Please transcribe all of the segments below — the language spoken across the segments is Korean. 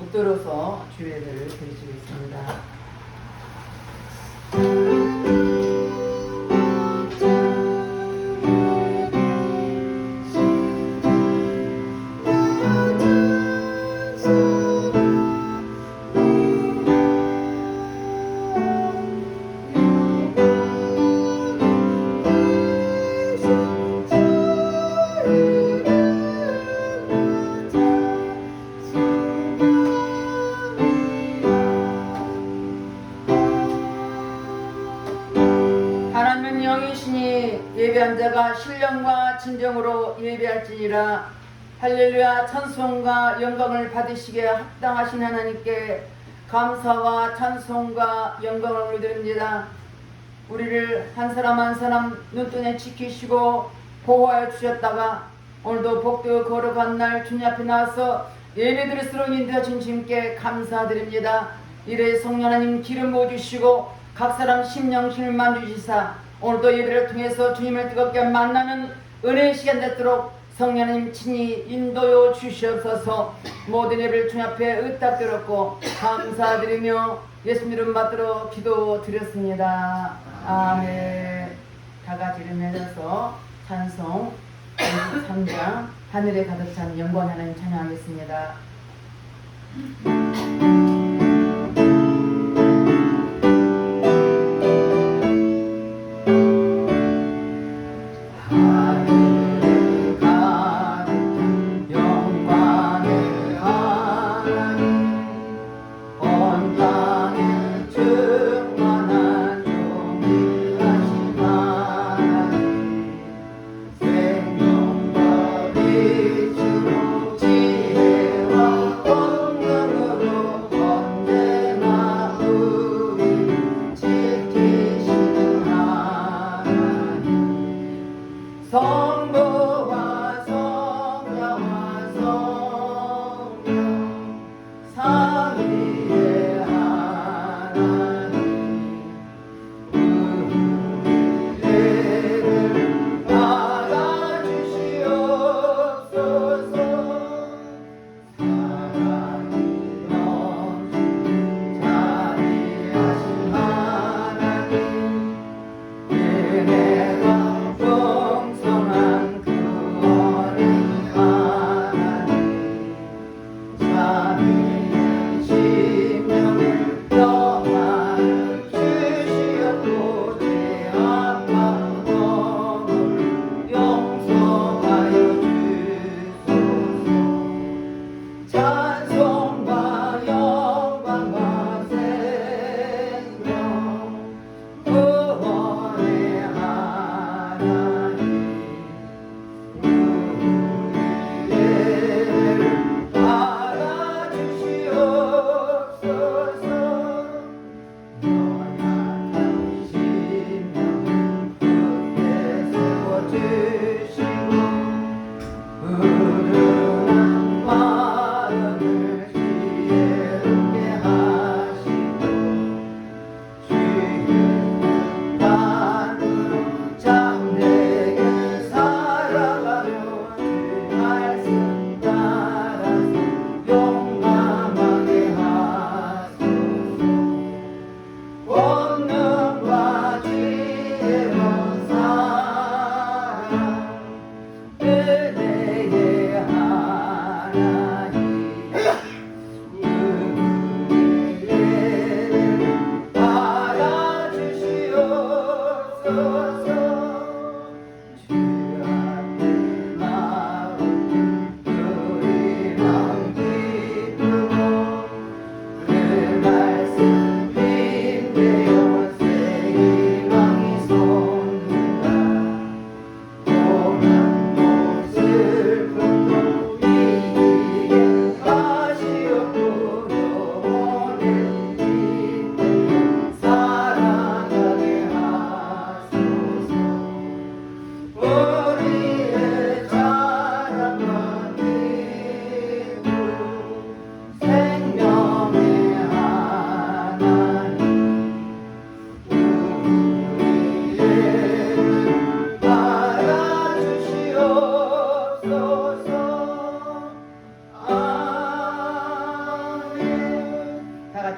붙들어서 주예배를 드리시겠습니다. 하나님은 영이시니 예배한 자가 신령과 진정으로 예배할지니라. 할렐루야. 찬송과 영광을 받으시기에 합당하신 하나님께 감사와 찬송과 영광을 올려드립니다. 우리를 한 사람 한 사람 눈등에 지키시고 보호하여 주셨다가 오늘도 복되어 걸어간 날 주님 앞에 나와서 예배드릴수록 인도하신 주님께 감사드립니다. 이래 성령 하나님 기름 부어주시고 각 사람 심령심을 만드시사 오늘도 예배를 통해서 주님을 뜨겁게 만나는 은혜의 시간 되도록 성령 하나님 친히 인도여 주시옵소서. 모든 예배를 주님 앞에 의탁드렸고 감사드리며 예수님 이름 받들어 기도드렸습니다. 아멘. 다같이 일어나서 찬송 23장 하늘에 가득 찬 영광 하나님 찬양하겠습니다.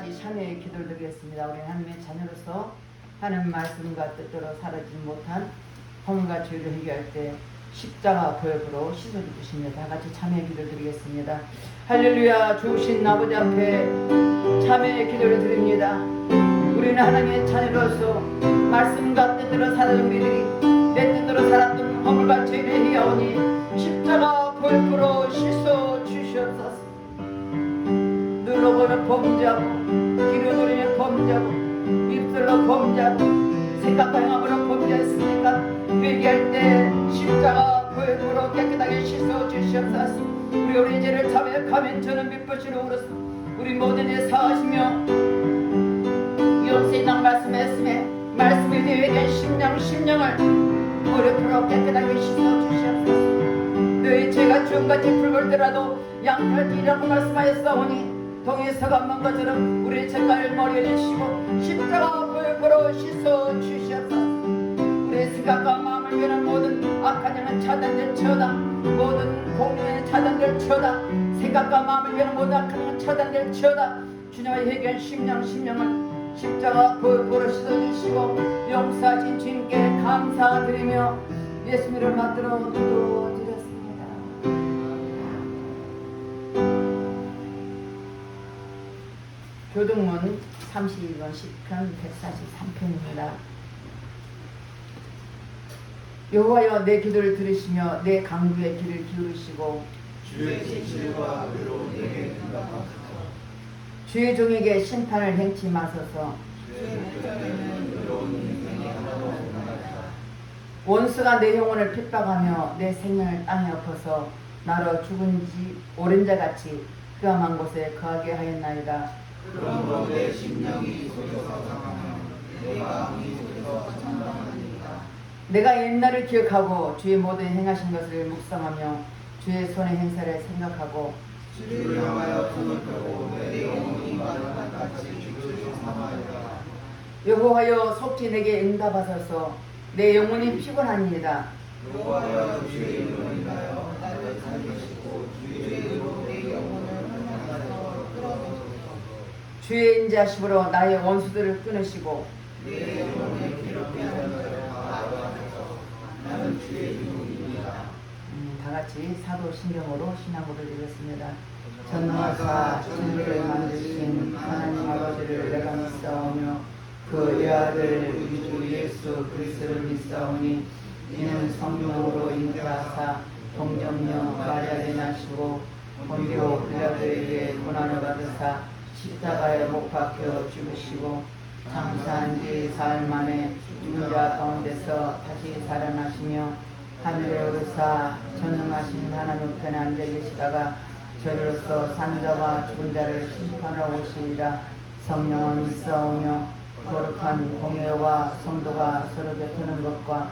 같이 참여의 기도를 드리겠습니다. 우리는 하나님의 자녀로서 하는 말씀과 뜻대로 살아지지 못한 허물과 죄를 해결할 때 십자가 보혈로 씻어주시며 다 같이 참여의 기도를 드리겠습니다. 할렐루야. 좋으신 아버지 앞에 참여의 기도를 드립니다. 우리는 하나님의 자녀로서 말씀과 뜻대로 살아온 우리들이 내 뜻대로 살았던 허물과 죄를 해야오니 십자가 보혈로 씻어 주시옵소서. 눌러보면 범죄하고 귀로 들으면 범죄하고 입술로 범죄하고 생각과 행함으로 범죄했으니까 회개할 때 십자가 보혈로 깨끗하게 씻어 주시옵소서. 우리 죄를 자백하면 저는 빛보시로 오르소. 우리 모든 죄 사하시며 영세의 당 말씀했음에 말씀에 대해 심령을 보혈로 깨끗하게 씻어 주시옵소서. 너희 죄가 주음같이 붉을더라도 양털이라고 말씀하였사오니 동의 서감만 것처럼 우리의 죄가를 머리에 내시고 십자가 보혈로 씻어 주시옵소서. 우리의 생각과 마음을 위한 모든 악한 영은 차단될 처다. 모든 공룡은 차단될 처다. 생각과 마음을 위한 모든 악한 영은 차단될 처다. 주님의 회개한 심령을 십자가 보혈로 씻어주시고 용서하신 주님께 감사드리며 예수님 이름을 받들어 기도드렸습니다. 교동문 32권 10편 143편입니다. 여호와여 내 기도를 들으시며 내 간구의 귀를 기울이시고 주의 진실과 의로 내게 응답하소서. 주의 종에게 심판을 행치 마소서. 원수가 내 영혼을 핍박하며 내 생명을 땅에 엎어서 나로 죽은 지 오랜 자같이 흑암한 곳에 거하게 하였나이다. 그러므로 내 심령이 속여서 상하며 내 마음이 속여서 찬양하니이다. 내가 옛날을 기억하고 주의 모든 행하신 것을 묵상하며 주의 손의 행사를 생각하고 주를 향하여 손을 펴고 내 영혼이 마지막 같이 주를 사모하리라. 여호와여 속히 내게 응답하소서. 내 영혼이 피곤합니다. 여호와여 주의 이름을 인하여 나를 살리시고 주의 이름으로 내 영혼을 하나님으로 끌어내소서. 주의 인자심으로 나의 원수들을 끊으시고 내 영혼의 괴롭히는 자를 가하소서. 나는 주의 이름입니다. 다 같이 사도신경으로 신앙고를 드렸습니다. 전능하사 천지를 만드신 하나님 아버지를 내가 믿사오며 그 외아들 우리 주 예수 그리스도를 믿사오니 이는 성령으로 잉태하사 동정녀 마리아에 나시고 본디오 빌라도에게 고난을 받으사 십자가에 못 박혀 죽으시고 장사한 지 사흘 만에 죽은 자 가운데서 다시 살아나시며 하늘에 오르사 전능하신 하나님 우편에 앉아 계시다가 저리로서 산 자와 죽은 자를 심판하러 오시리라. 성령은 믿사오며 거룩한 공예와 성도가 서로 곁드는 것과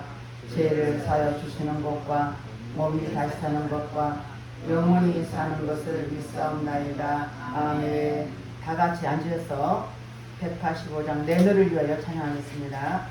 죄를 사여 주시는 것과 몸이 다시 사는 것과 영원히 사는 것을 믿사옵나이다. 아멘. 다 같이 앉으셔서 185장 내 너를 위하여 찬양하겠습니다.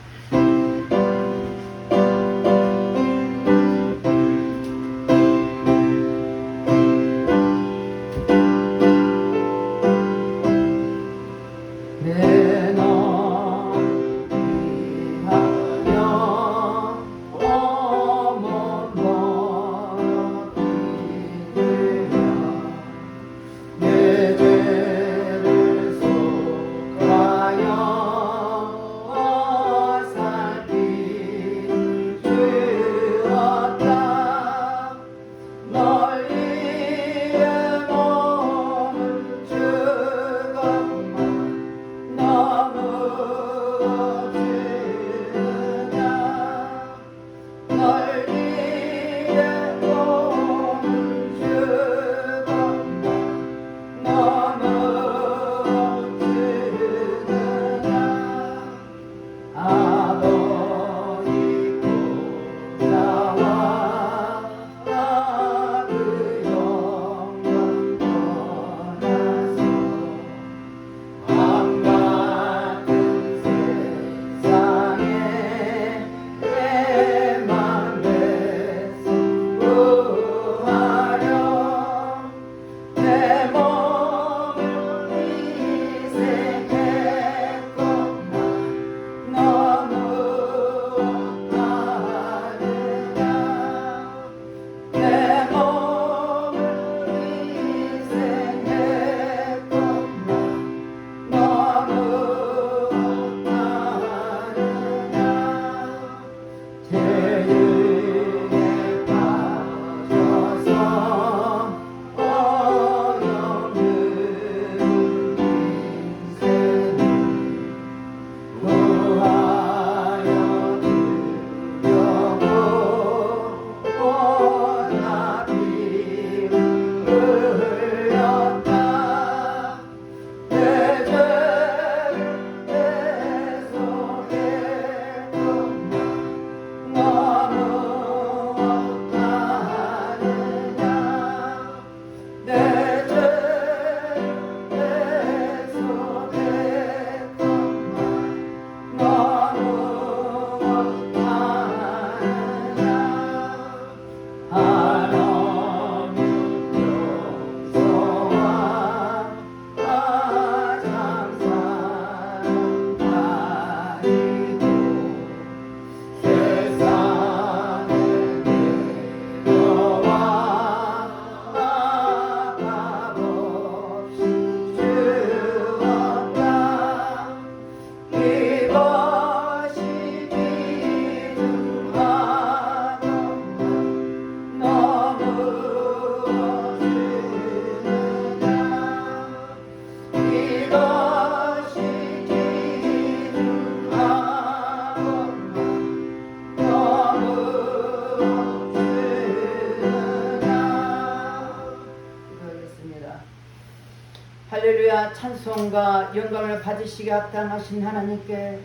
할렐루야. 찬송과 영광을 받으시게 합당하신 하나님께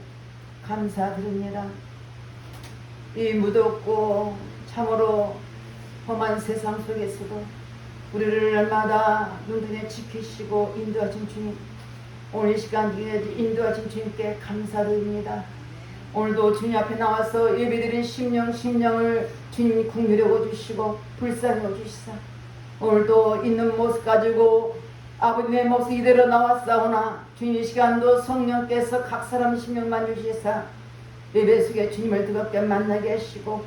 감사드립니다. 이 무덥고 참으로 험한 세상 속에서도 우리를 날마다 눈등에 지키시고 인도하신 주님, 오늘 이 시간 인도하신 주님께 감사드립니다. 오늘도 주님 앞에 나와서 예배드린 심령을 주님이 긍휼히 여겨주시고 불쌍히 여겨주시사, 오늘도 있는 모습 가지고 아버지 내 모습 이대로 나왔사오나 주님 이 시간도 성령께서 각 사람 심령만 주시사 예배 속에 주님을 뜨겁게 만나게 하시고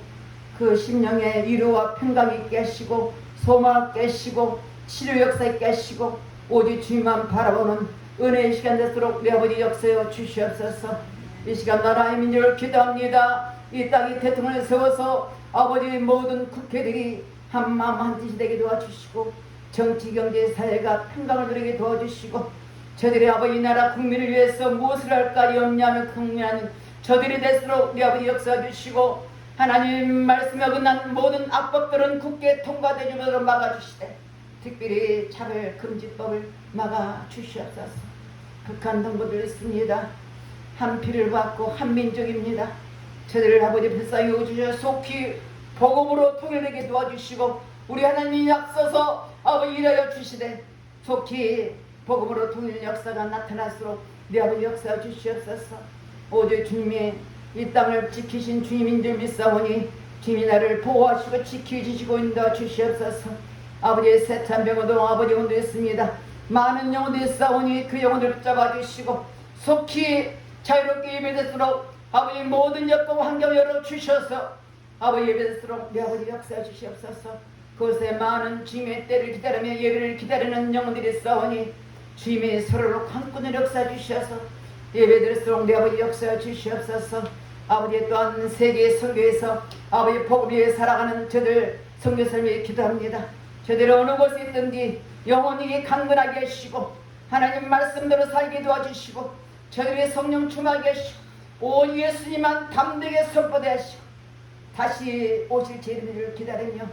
그 심령에 위로와 평강이 있게 하시고 소망을 깨시고 치료 역사 있게 하시고 오직 주님만 바라보는 은혜의 시간 되도록 내 아버지 역사여 주시옵소서. 이 시간 나라의 민족을 기도합니다. 이 땅이 대통령을 세워서 아버지 모든 국회들이 한마음 한뜻이 되게 도와주시고 정치 경제 사회가 평강을 누리게 도와주시고 저들의 아버지 나라 국민을 위해서 무엇을 할까 염려하며 걱정하는 저들이 될수록 우리 아버지 역사해 주시고 하나님 말씀에 어긋난 모든 악법들은 국회에 통과되지 못하도록 막아주시되 특별히 차별금지법을 막아주시옵소서. 북한 동포들 있습니다. 한 피를 받고 한 민족입니다. 저들을 아버지 불쌍히 여겨주셔 속히 복음으로 통일되게 도와주시고 우리 하나님이 앞서서 아버지 일하여 주시되 속히 복음으로 통일 역사가 나타날수록 우리 아버지 역사해 주시옵소서. 오직 주님이 이 땅을 지키신 주님인 줄 믿사오니 주님이 나를 보호하시고 지켜주시고 인도해 주시옵소서. 아버지의 세찬 병어도 아버지 영혼도 있습니다. 많은 영혼도 있사오니 그 영혼을 붙잡아 주시고 속히 자유롭게 예배되도록 아버지 모든 여건 환경 열어주셔서 아버지 예배되도록 내 아버지 역사해 주시옵소서. 그곳에 많은 주님의 때를 기다리며 예배를 기다리는 영혼들이 있사오니 주님이 서로로 강권을 역사해 주셔서 예배드릴수록 내 아버지 역사해 주시옵소서. 아버지 또한 세계 선교에서 아버지 복음 위에 살아가는 저들 선교사님이 기도합니다. 저들이 어느 곳에 있든지 영원히 강건하게 하시고 하나님 말씀대로 살게 도와주시고 저들의 성령 충만하게 하시고 오 예수님만 담대하게 선포되 하시고 다시 오실 재림을 기다리며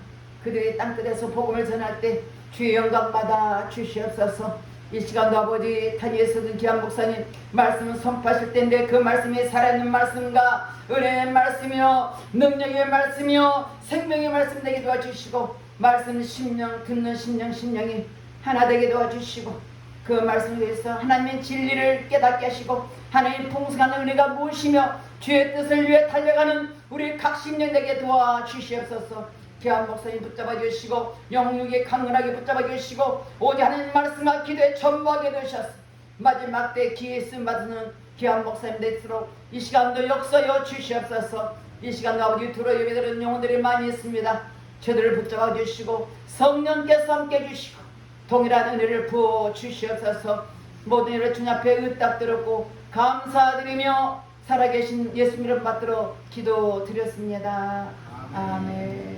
그들이 땅끝에서 복음을 전할 때 주의 영광 받아 주시옵소서. 이 시간도 아버지 단위에서든 귀한 목사님 말씀을 선포하실 텐데 그 말씀이 살아있는 말씀과 은혜의 말씀이요 능력의 말씀이요 생명의 말씀 되게 도와주시고 말씀 심령 듣는 심령이 하나 되게 도와주시고 그 말씀에 대해서 하나님의 진리를 깨닫게 하시고 하나님의 풍성한 은혜가 무엇이며 주의 뜻을 위해 달려가는 우리 각 심령 되게 도와주시옵소서. 귀한 목사님 붙잡아 주시고 영육에 강건하게 붙잡아 주시고 오직 하나님 말씀과 기도에 전부하게 되셨어. 마지막 때 기회 쓰임 받는 귀한 목사님 될수록 이 시간도 역사여 주시옵소서. 이 시간도 아버지 들어 예배드리는 영혼들이 많이 있습니다. 저들을 붙잡아 주시고 성령께서 함께 주시고 동일한 은혜를 부어 주시옵소서. 모든 일을 주님 앞에 의탁드렸고 감사드리며 살아계신 예수님 이름 받들어 기도드렸습니다. 아멘.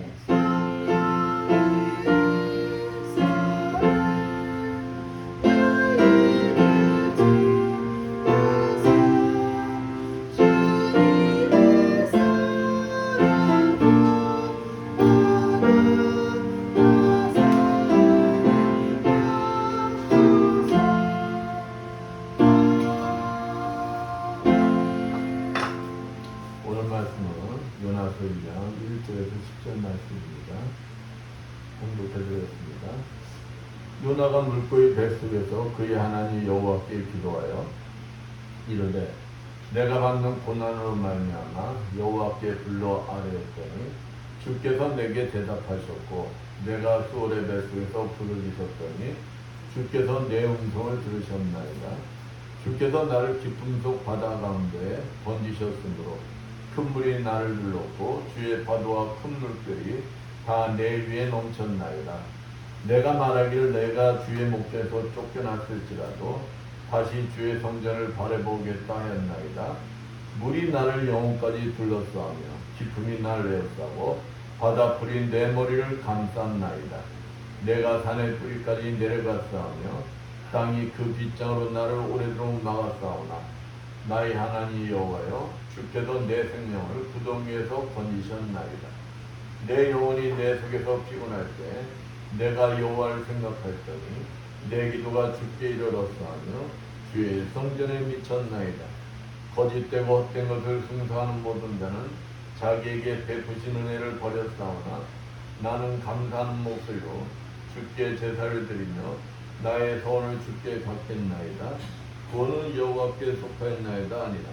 요나서 1장 1절에서 10절 말씀입니다. 공독해드렸습니다. 요나가 물고기 뱃속에서 그의 하나님 여호와께 기도하여 이르되 내가 받는 고난으로 말미암아 여호와께 불러 아뢰었더니 주께서 내게 대답하셨고 내가 수월의 뱃속에서 부르짖었더니 주께서 내 음성을 들으셨나이다. 주께서 나를 깊음 속 바다 가운데에 던지셨으므로 큰 물이 나를 눌렀고 주의 파도와 큰 물결이 다 내 위에 넘쳤나이다. 내가 말하기를 내가 주의 목전에서 쫓겨났을지라도 다시 주의 성전을 바라보겠다 하였나이다. 물이 나를 영혼까지 둘러싸며 깊음이 나를 에워싸고 바다 불이 내 머리를 감쌌나이다. 내가 산의 뿌리까지 내려갔사오며 땅이 그 빗장으로 나를 오래도록 막았사오나 나의 하나님 여호와여 주께서 내 생명을 구덩이에서 건지셨나이다. 내 영혼이 내 속에서 피곤할 때 내가 여호와를 생각했더니 내 기도가 주께 이르렀사하며 주의 성전에 미쳤나이다. 거짓되고 헛된 것을 숭상하는 모든 자는 자기에게 베푸신 은혜를 버렸사오나 나는 감사하는 목소리로 주께 제사를 드리며 나의 소원을 주께 받겠나이다. 구원은 여호와께 속하였나이다 아니라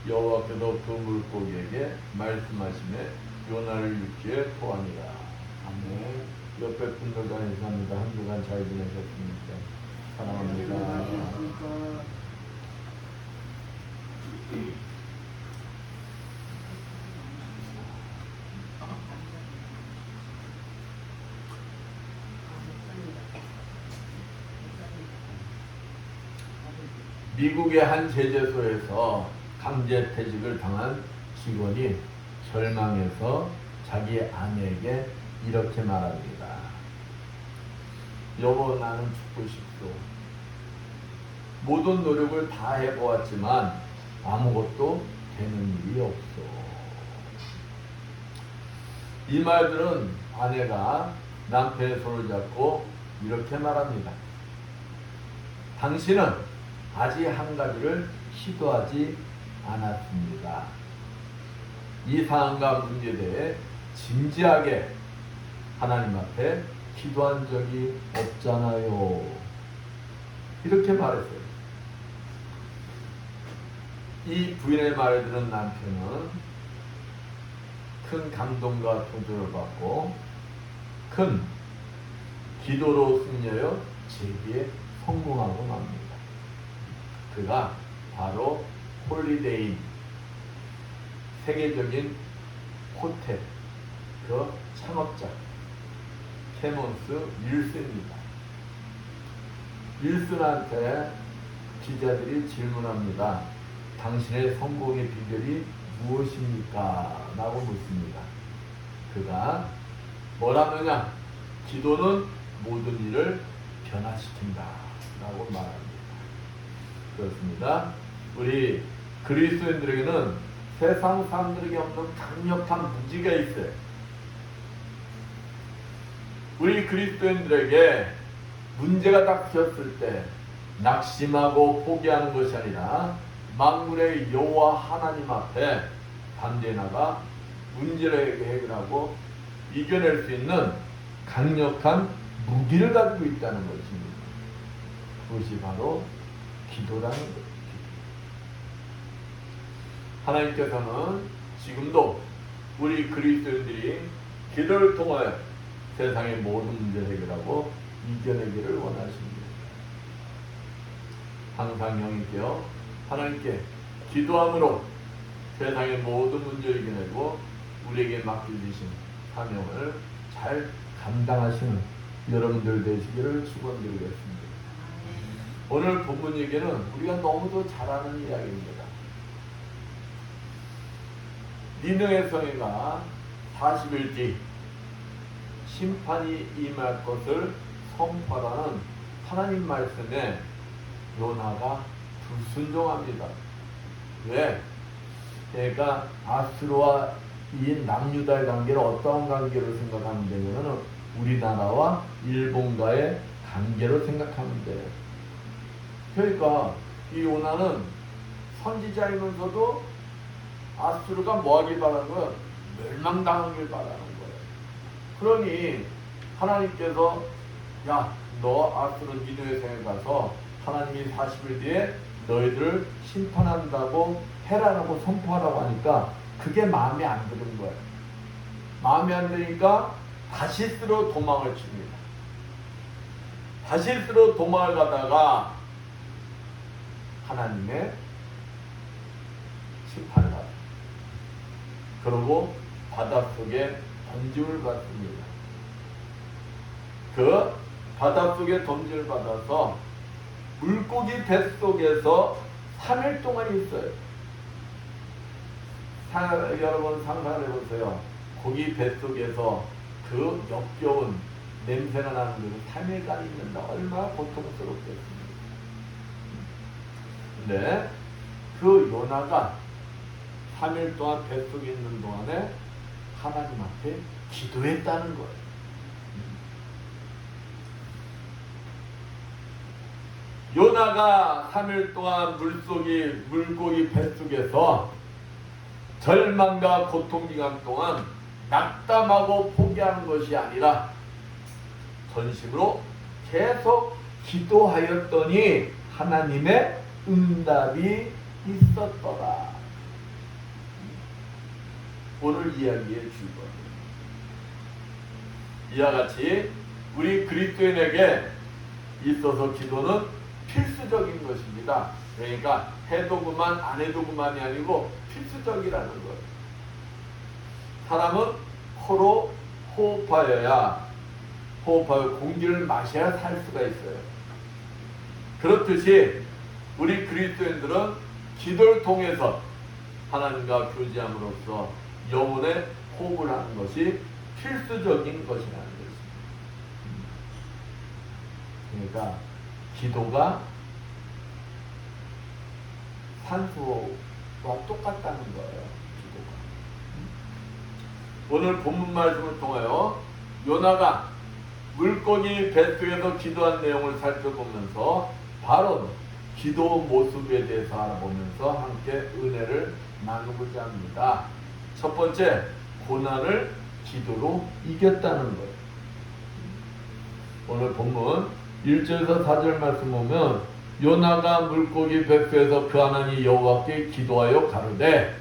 여호와께서 그 물고기에게 말씀하시매 요나를 육지에 토하니라. 아멘. 옆에 분들 다니셨습니다. 한 주간 잘 지내셨습니까? 사랑합니다. 미국의 한 제재소에서 강제퇴직을 당한 직원이 절망해서 자기 아내에게 이렇게 말합니다. 여보, 나는 죽고 싶소. 모든 노력을 다 해보았지만 아무것도 되는 일이 없어. 이 말들은 아내가 남편의 손을 잡고 이렇게 말합니다. 당신은 아직 한 가지를 시도하지 않았습니다. 이 상황과 문제에 대해 진지하게 하나님 앞에 기도한 적이 없잖아요. 이렇게 말했어요. 이 부인의 말을 들은 남편은 큰 감동과 통증을 받고 큰 기도로 승리하여 재기에 성공하고 맙니다. 그가 바로 홀리데이, 세계적인 호텔 그 창업자 캐몬스 윌슨입니다. 윌슨한테 기자들이 질문합니다. 당신의 성공의 비결이 무엇입니까? 라고 묻습니다. 그가 뭐라느냐? 기도는 모든 일을 변화시킨다 라고 말합니다. 그렇습니다. 우리 그리스도인들에게는 세상 사람들에게 없는 강력한 무지가 있어요. 우리 그리스도인들에게 문제가 닥쳤을 때 낙심하고 포기하는 것이 아니라 만군의 여호와 하나님 앞에 담대히 나가 문제를 해결하고 이겨낼 수 있는 강력한 무기를 가지고 있다는 것입니다. 그것이 바로 기도라는 것입니다. 하나님께서는 지금도 우리 그리스도인들이 기도를 통하여 세상의 모든 문제를 해결하고 이겨내기를 원하십니다. 항상 영이되어 하나님께 기도함으로 세상의 모든 문제를 이겨내고 우리에게 맡겨주신 사명을 잘 감당하시는 여러분들 되시기를 축원드리겠습니다. 오늘 본문 얘기는 우리가 너무도 잘 아는 이야기입니다. 니느웨 성회가 40일 뒤 심판이 임할 것을 선포하라는 하나님 말씀에 요나가 불순종합니다. 왜? 그러니까 아수르와 이 남유다의 관계를 어떤 관계로 생각하면 되냐면 우리나라와 일본과의 관계로 생각하면 돼요. 그러니까 이 요나는 선지자이면서도 아수르가 뭐하길 바라는 거예요? 멸망당하길 바라는 거예요. 그러니 하나님께서 야, 너 아수르 니느웨 성에 가서 하나님이 40일 뒤에 너희들을 심판한다고 해라라고 선포하라고 하니까 그게 마음에 안 드는 거예요. 마음에 안 드니까 다시스로 도망을 칩니다. 다시스로 도망을 가다가 하나님의 심판을 받아요. 그리고 바닷속에 던짐을 받습니다. 그 바닷속에 던짐을 받아서 물고기 뱃속에서 3일 동안 있어요. 여러분 상상을 해보세요. 고기 뱃속에서 그 역겨운 냄새가 나는 그 3일간 있는다. 얼마나 고통스럽겠습니까? 근데 그 요나가 3일 동안 뱃속에 있는 동안에 하나님 앞에 기도했다는 거예요. 요나가 3일 동안 물고기 뱃속에서 절망과 고통 기간 동안 낙담하고 포기하는 것이 아니라 전심으로 계속 기도하였더니 하나님의 응답이 있었더라. 오늘 이야기의 주권. 이와 같이 우리 그리스도인에게 있어서 기도는 필수적인 것입니다. 그러니까 해도 그만 안 해도 그만이 아니고 필수적이라는 거예요. 사람은 코로 호흡하여 공기를 마셔야 살 수가 있어요. 그렇듯이 우리 그리스도인들은 기도를 통해서 하나님과 교제함으로써 영혼의 호흡을 하는 것이 필수적인 것이라는 것입니다. 그러니까 기도가 산소와 똑같다는 거예요. 기도가. 오늘 본문 말씀을 통하여 요나가 물고기 뱃속에서 기도한 내용을 살펴보면서 바로 기도 모습에 대해서 알아보면서 함께 은혜를 나누고자 합니다. 첫 번째, 고난을 기도로 이겼다는 거예요. 오늘 본문 1절에서 4절 말씀 보면 요나가 물고기 뱃속에서 그 하나님 여호와께 기도하여 가로되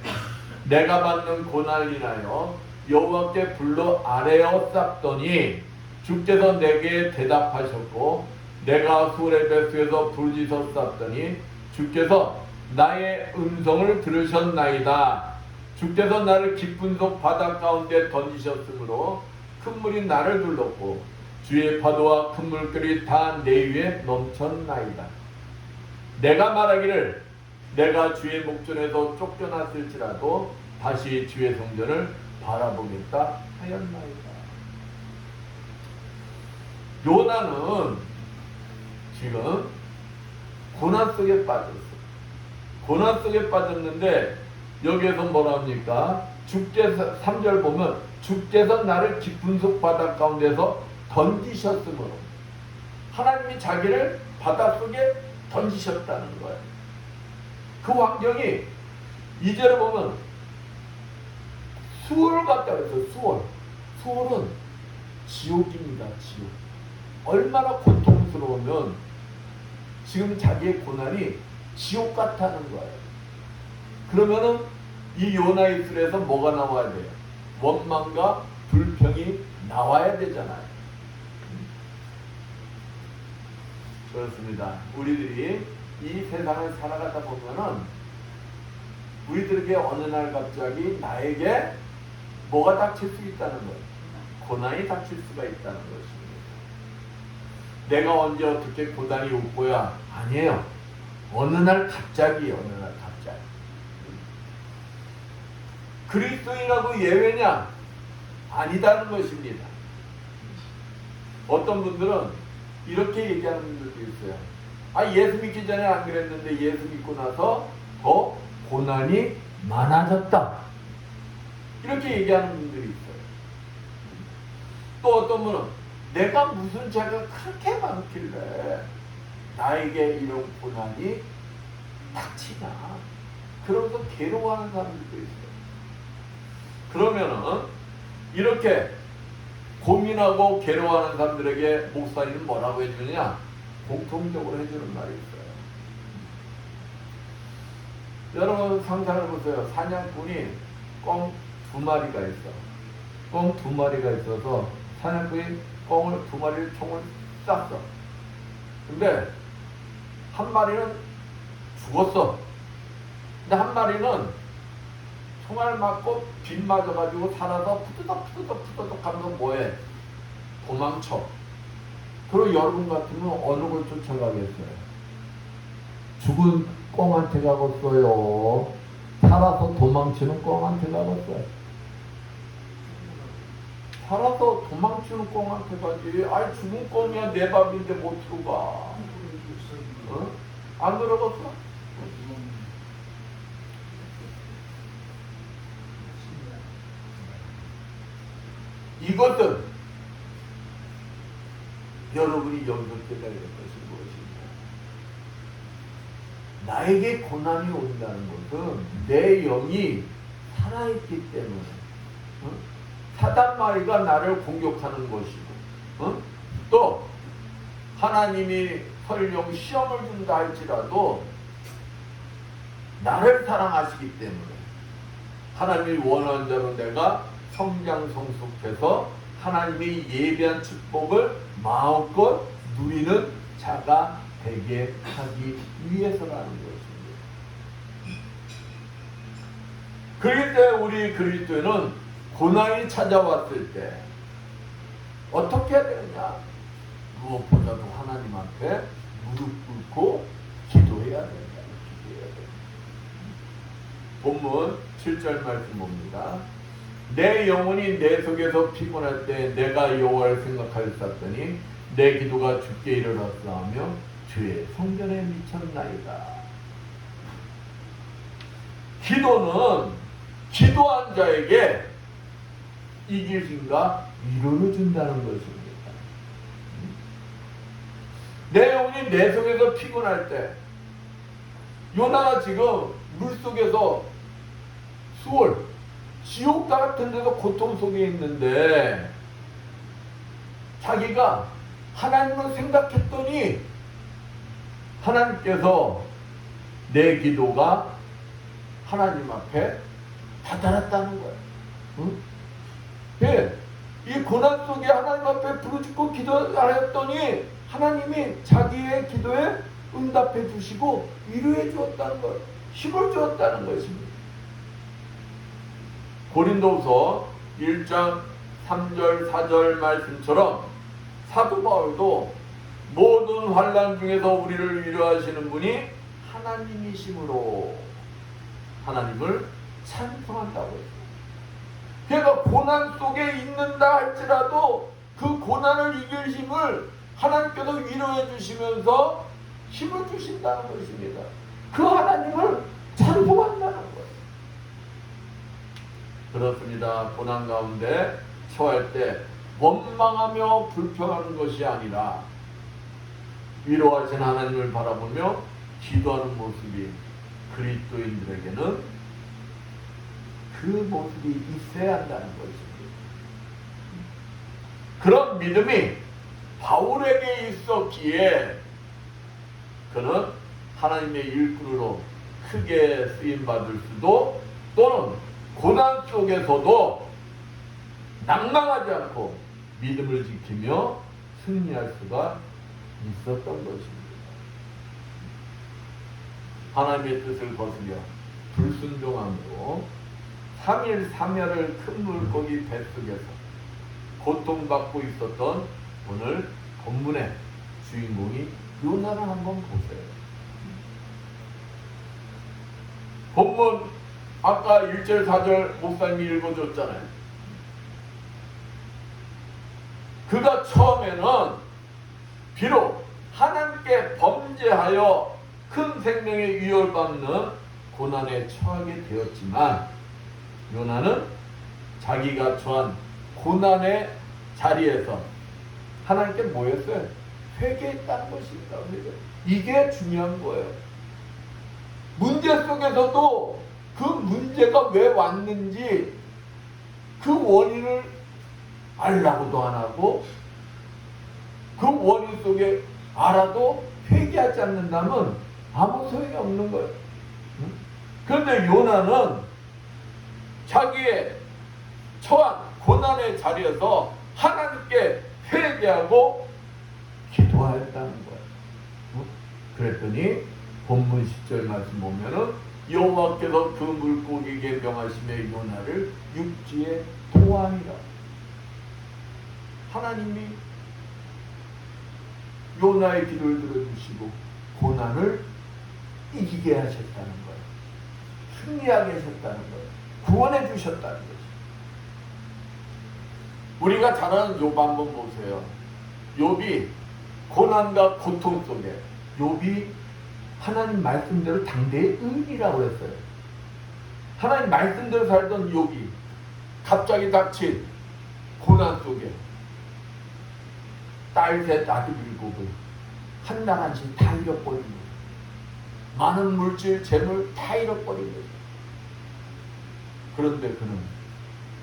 내가 받는 고난을 인하여 여호와께 불러 아뢰어 쌌더니 주께서 내게 대답하셨고 내가 수레 뱃속에서 부르짖어 쌌더니 주께서 나의 음성을 들으셨나이다. 주께서 나를 깊은 속 바다 가운데 던지셨으므로 큰 물이 나를 둘렀고 주의 파도와 큰 물결이 다 내 위에 넘쳤나이다. 내가 말하기를 내가 주의 목전에서 쫓겨났을지라도 다시 주의 성전을 바라보겠다 하였나이다. 요나는 지금 고난 속에 빠졌어. 고난 속에 빠졌는데 여기에서 뭐라 합니까? 주께서 3절 보면 주께서 나를 깊은 속 바다 가운데서 던지셨으므로 하나님이 자기를 바닷속에 던지셨다는 거예요. 그 환경이 2절에 보면 수월 같다 그랬어요. 수월은 지옥입니다. 지옥. 얼마나 고통스러우면 지금 자기의 고난이 지옥 같다는 거예요. 그러면은 이 요나의 술에서 뭐가 나와야 돼요? 원망과 불평이 나와야 되잖아요. 그렇습니다. 우리들이 이 세상을 살아가다 보면은 우리들에게 어느 날 갑자기 나에게 뭐가 닥칠 수 있다는 거예요. 고난이 닥칠 수가 있다는 것입니다. 내가 언제 어떻게 고난이 올 거야? 아니에요. 어느 날 갑자기. 그리스도인이라고 예외냐? 아니다는 것입니다. 어떤 분들은 이렇게 얘기하는 분들도 있어요. 예수 믿기 전에 안 그랬는데 예수 믿고 나서 더 고난이 많아졌다. 이렇게 얘기하는 분들이 있어요. 또 어떤 분은 내가 무슨 죄가 그렇게 많길래 나에게 이런 고난이 닥치나. 그러면서 괴로워하는 사람들도 있어요. 그러면은 이렇게 고민하고 괴로워하는 사람들에게 목사님은 뭐라고 해주느냐? 공통적으로 해주는 말이 있어요. 여러분 상상을 보세요. 사냥꾼이 꿩 2마리가 있어. 꿩 2마리가 있어서 사냥꾼이 꿩을 2마리를 총을 쐈어. 근데 한 마리는 죽었어. 근데 한 마리는 총알 맞고 빗 맞아가지고 살아서 푸드덕 하면서 뭐해? 도망쳐. 그리고 여러분 같으면 어느 걸 쫓아가겠어요? 죽은 꿩한테 가겠어요? 살아서 도망치는 꿩한테 가겠어요? 살아서 도망치는 꿩한테 가지. 죽은 꿩이야 내 밥인데 못 들어가. 어? 안 들어갔어? 이것은 여러분이 여기서 깨달을 것이 무엇입니까? 나에게 고난이 온다는 것은 내 영이 살아있기 때문에 사단 마귀가 나를 공격하는 것이고 또 하나님이 설령 시험을 준다 할지라도 나를 사랑하시기 때문에 하나님이 원하는 대로 내가 성장 성숙해서 하나님이 예비한 축복을 마음껏 누리는 자가 되게 하기 위해서라는 것입니다. 그럴 때 우리 그리스도인은 고난이 찾아왔을 때 어떻게 해야 되느냐? 무엇보다도 하나님 앞에 무릎 꿇고 기도해야 된다. 기도해야 된다. 본문 7절 말씀 봅니다. 내 영혼이 내 속에서 피곤할 때 내가 여호와를 생각하였더니 내 기도가 주께 이르렀사하며 주의 성전에 미쳤나이다. 기도는 기도한 자에게 이기심과 위로를 준다는 것입니다. 내 영혼이 내 속에서 피곤할 때 요나가 지금 물속에서 수월 지옥 같은 데서 고통 속에 있는데 자기가 하나님을 생각했더니 하나님께서 내 기도가 하나님 앞에 다다랐다는 거예요. 응? 예, 이 고난 속에 하나님 앞에 부르짖고 기도하였더니 하나님이 자기의 기도에 응답해 주시고 위로해 주었다는 거예요. 힘을 주었다는 것입니다. 고린도후서 1장 3절 4절 말씀처럼 사도 바울도 모든 환난 중에서 우리를 위로하시는 분이 하나님이심으로 하나님을 찬송한다고 했어요. 그러니까 고난 속에 있는다 할지라도 그 고난을 이길 힘을 하나님께서 위로해 주시면서 힘을 주신다는 것입니다. 그 하나님을 찬송한다는 거예요. 그렇습니다. 고난 가운데 처할 때 원망하며 불평하는 것이 아니라 위로하신 하나님을 바라보며 기도하는 모습이 그리스도인들에게는 그 모습이 있어야 한다는 것입니다. 그런 믿음이 바울에게 있었기에 그는 하나님의 일꾼으로 크게 쓰임받을 수도 또는 고난 속에서도 낭망하지 않고 믿음을 지키며 승리할 수가 있었던 것입니다. 하나님의 뜻을 거스려 불순종함으로 3일 3야를 큰 물고기 뱃속에서 고통받고 있었던 오늘 본문의 주인공이 요나를 한번 보세요. 본문 아까 1절 4절 목사님이 읽어줬잖아요. 그가 처음에는 비록 하나님께 범죄하여 큰 생명의 위협을 받는 고난에 처하게 되었지만 요나는 자기가 처한 고난의 자리에서 하나님께 뭐 했어요? 회개했다는 것입니다. 이게 중요한 거예요. 문제 속에서도 그 문제가 왜 왔는지 그 원인을 알라고도 안 하고 그 원인 속에 알아도 회개하지 않는다면 아무 소용이 없는 거예요. 그런데 요나는 자기의 처한 고난의 자리에서 하나님께 회개하고 기도하였다는 거예요. 그랬더니 본문 10절 말씀 보면은 여호와께서 그 물고기에게 명하심에 요나를 육지에 토하니라. 하나님이 요나의 기도를 들어주시고 고난을 이기게 하셨다는 거예요. 승리하게 하셨다는 거예요. 구원해 주셨다는 거죠. 우리가 잘 아는 욥 한번 보세요. 욥이 고난과 고통 속에 욥이 하나님 말씀대로 당대의 의인이라고 했어요. 하나님 말씀대로 살던 욥이 갑자기 닥친 고난 속에 딸 셋 아들 7을 한나간씩 다 잃어버린 거예요. 많은 물질, 재물 다 잃어버린 거죠. 그런데 그는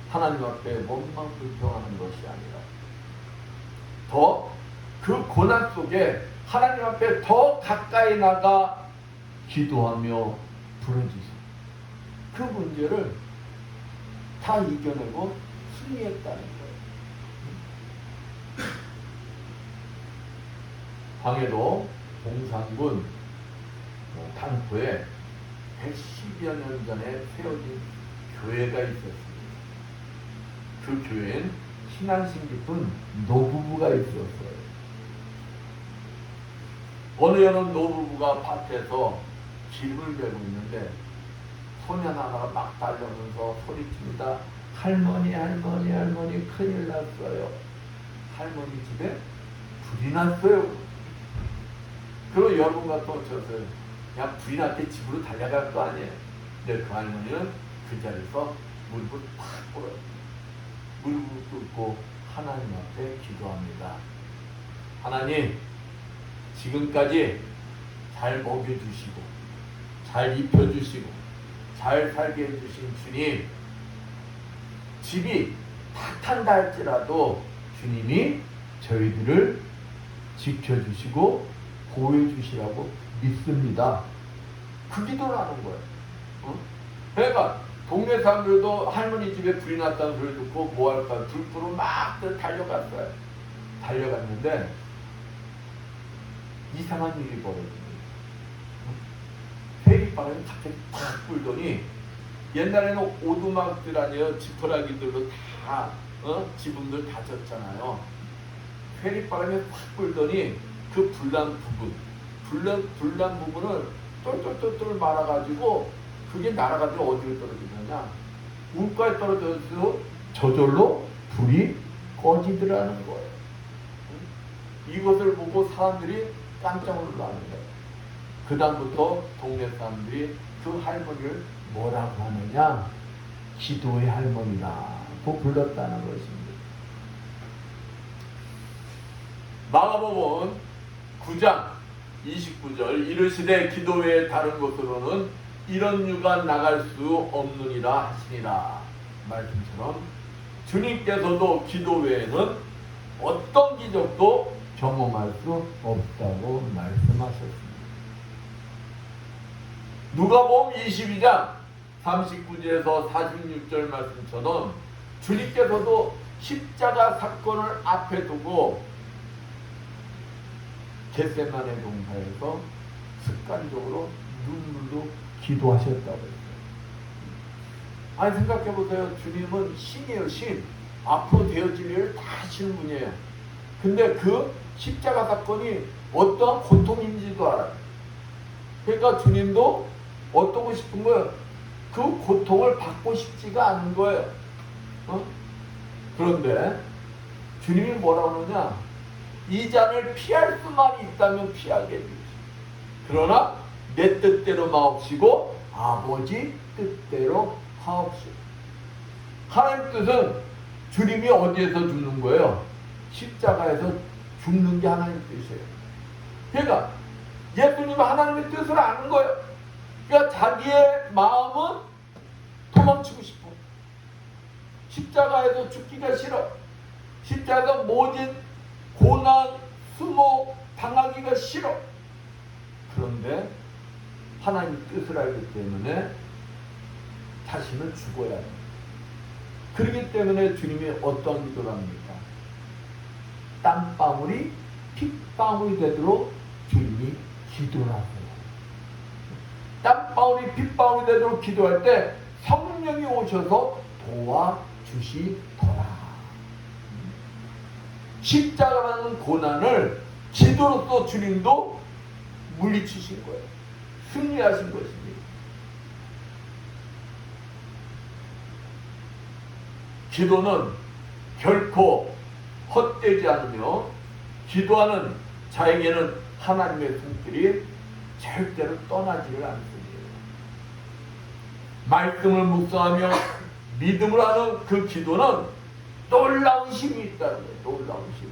하나님 앞에 몸만 불평하는 것이 아니라 더 그 고난 속에 하나님 앞에 더 가까이 나가 기도하며 부르짖어 그 문제를 다 이겨내고 승리했다는 거예요. 광해도 동산군 탄포에 110여 년 전에 세워진 교회가 있었습니다. 그 교회엔 신앙심 깊은 노부부가 있었어요. 어느 여름 노부부가 밭에서 기름을 메고 있는데 소년 하나가 막 달려오면서 소리칩니다. 할머니, 할머니, 할머니, 큰일 났어요. 할머니 집에 불이 났어요. 그리고 여러분 같은 오셨어요. 그냥 불이 났대 집으로 달려갈 거 아니에요. 근데 그 할머니는 그 자리에서 무릎을 팍 꿇어요. 무릎을 꿇고 하나님 앞에 기도합니다. 하나님, 지금까지 잘 먹여주시고 잘 입혀주시고 잘 살게 해주신 주님, 집이 다 탄다 할지라도 주님이 저희들을 지켜주시고 보호해주시라고 믿습니다. 그 기도를 하는 거예요. 그러니까 동네 사람들도 할머니 집에 불이 났다는 소리 듣고 뭐 할까 들불로 막 달려갔어요. 달려갔는데 이상한 일이 벌어집니다. 회리바람이 갑자기 탁 불더니 옛날에는 오두막들 아니에요. 지푸라기들로 다 지붕들 다 졌잖아요. 회리바람이 확 불더니 그 불난 부분을 똘똘똘똘 말아가지고 그게 날아가지고 어디로 떨어지느냐, 물가에 떨어져서 저절로 불이 꺼지더라는 거예요. 이것을 보고 사람들이 깜짝 놀라는 거예요. 그 다음부터 동네 사람들이 그 할머니를 뭐라고 하느냐, 기도의 할머니라고 불렀다는 것입니다. 마가복음 9장 29절, 이르시되 기도 외에 다른 곳으로는 이런 유가 나갈 수 없느니라 하시니라. 말씀처럼 주님께서도 기도 외에는 어떤 기적도 경험할 수 없다고 말씀하셨습니다. 누가복음 22장 39절에서 46절 말씀처럼 주님께서도 십자가 사건을 앞에 두고 겟세마네 동산에서 습관적으로 눈물로 기도하셨다고 했어요. 아니 생각해보세요. 주님은 신이에요. 신. 앞으로 되어질 일을 다 하시는 분이에요. 근데 그 십자가 사건이 어떠한 고통인지도 알아요. 그러니까 주님도 어떠고 싶은 거예요? 그 고통을 받고 싶지가 않은 거예요. 그런데 주님이 뭐라고 그러냐, 이 잔을 피할 수만 있다면 피하게 해주시. 그러나 내 뜻대로 마옵시고 아버지 뜻대로 하옵시고. 하나님 뜻은 주님이 어디에서 죽는 거예요? 십자가에서 죽는 게 하나님 뜻이에요. 그러니까 예수님은 하나님의 뜻을 아는 거예요. 그러니까 자기의 마음은 도망치고 싶어. 십자가에서 죽기가 싫어. 십자가 모진 고난, 수모 당하기가 싫어. 그런데 하나님 뜻을 알기 때문에 자신은 죽어야 돼. 그렇기 때문에 주님이 어떤 기도를 합니까? 땀방울이 핏방울이 되도록 주님이 기도를 하세요. 땀방울이 핏방울이 되도록 기도할 때 성령이 오셔서 도와주시더라. 십자가라는 고난을 기도로서 주님도 물리치신 거예요. 승리하신 것입니다. 기도는 결코 헛되지 않으며 기도하는 자에게는 하나님의 손길이 절대로 떠나지를 않습니다. 말씀을 묵상하며 믿음을 하는 그 기도는 놀라운 힘이 있다는 거예요. 놀라운 힘.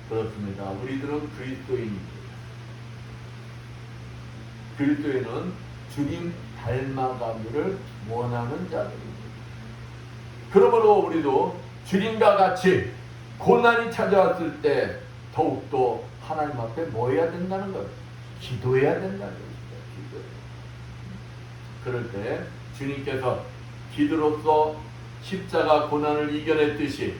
그렇습니다. 우리들은 그리스도인입니다. 그리스도인은 주님 닮아가기를 원하는 자들입니다. 그러므로 우리도 주님과 같이 고난이 찾아왔을 때 더욱더 하나님 앞에 뭐 해야 된다는 거예요? 기도해야 된다는 것입니다. 기도. 그럴 때 주님께서 기도로서 십자가 고난을 이겨냈듯이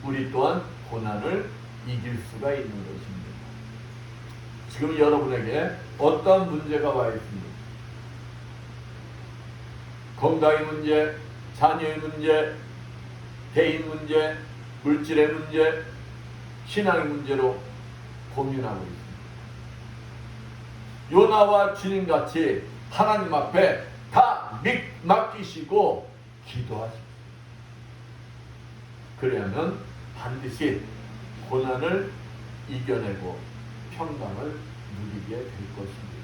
우리 또한 고난을 이길 수가 있는 것입니다. 지금 여러분에게 어떤 문제가 와 있습니까? 건강의 문제, 자녀의 문제, 개인 문제, 물질의 문제, 신앙의 문제로 고민하고 있습니다. 요나와 주님같이 하나님 앞에 다 맡기시고 기도하십시오. 그러면 반드시 고난을 이겨내고 평강을 누리게 될 것입니다.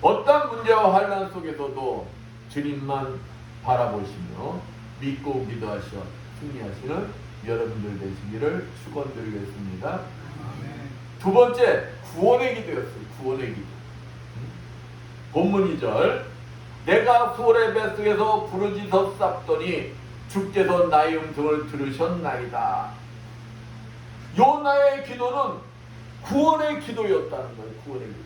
어떤 문제와 환난 속에서도 주님만 바라보시며 믿고 기도하셔 승리하시는 여러분들 되시기를 축원드리겠습니다. 두 번째, 구원의 기도였어요. 구원의 기도. 본문 2절, 내가 수월의 뱃속에서 부르짖어 쌌더니 주께서 나의 음성을 들으셨나이다. 요나의 기도는 구원의 기도였다는 거예요. 구원의 기도.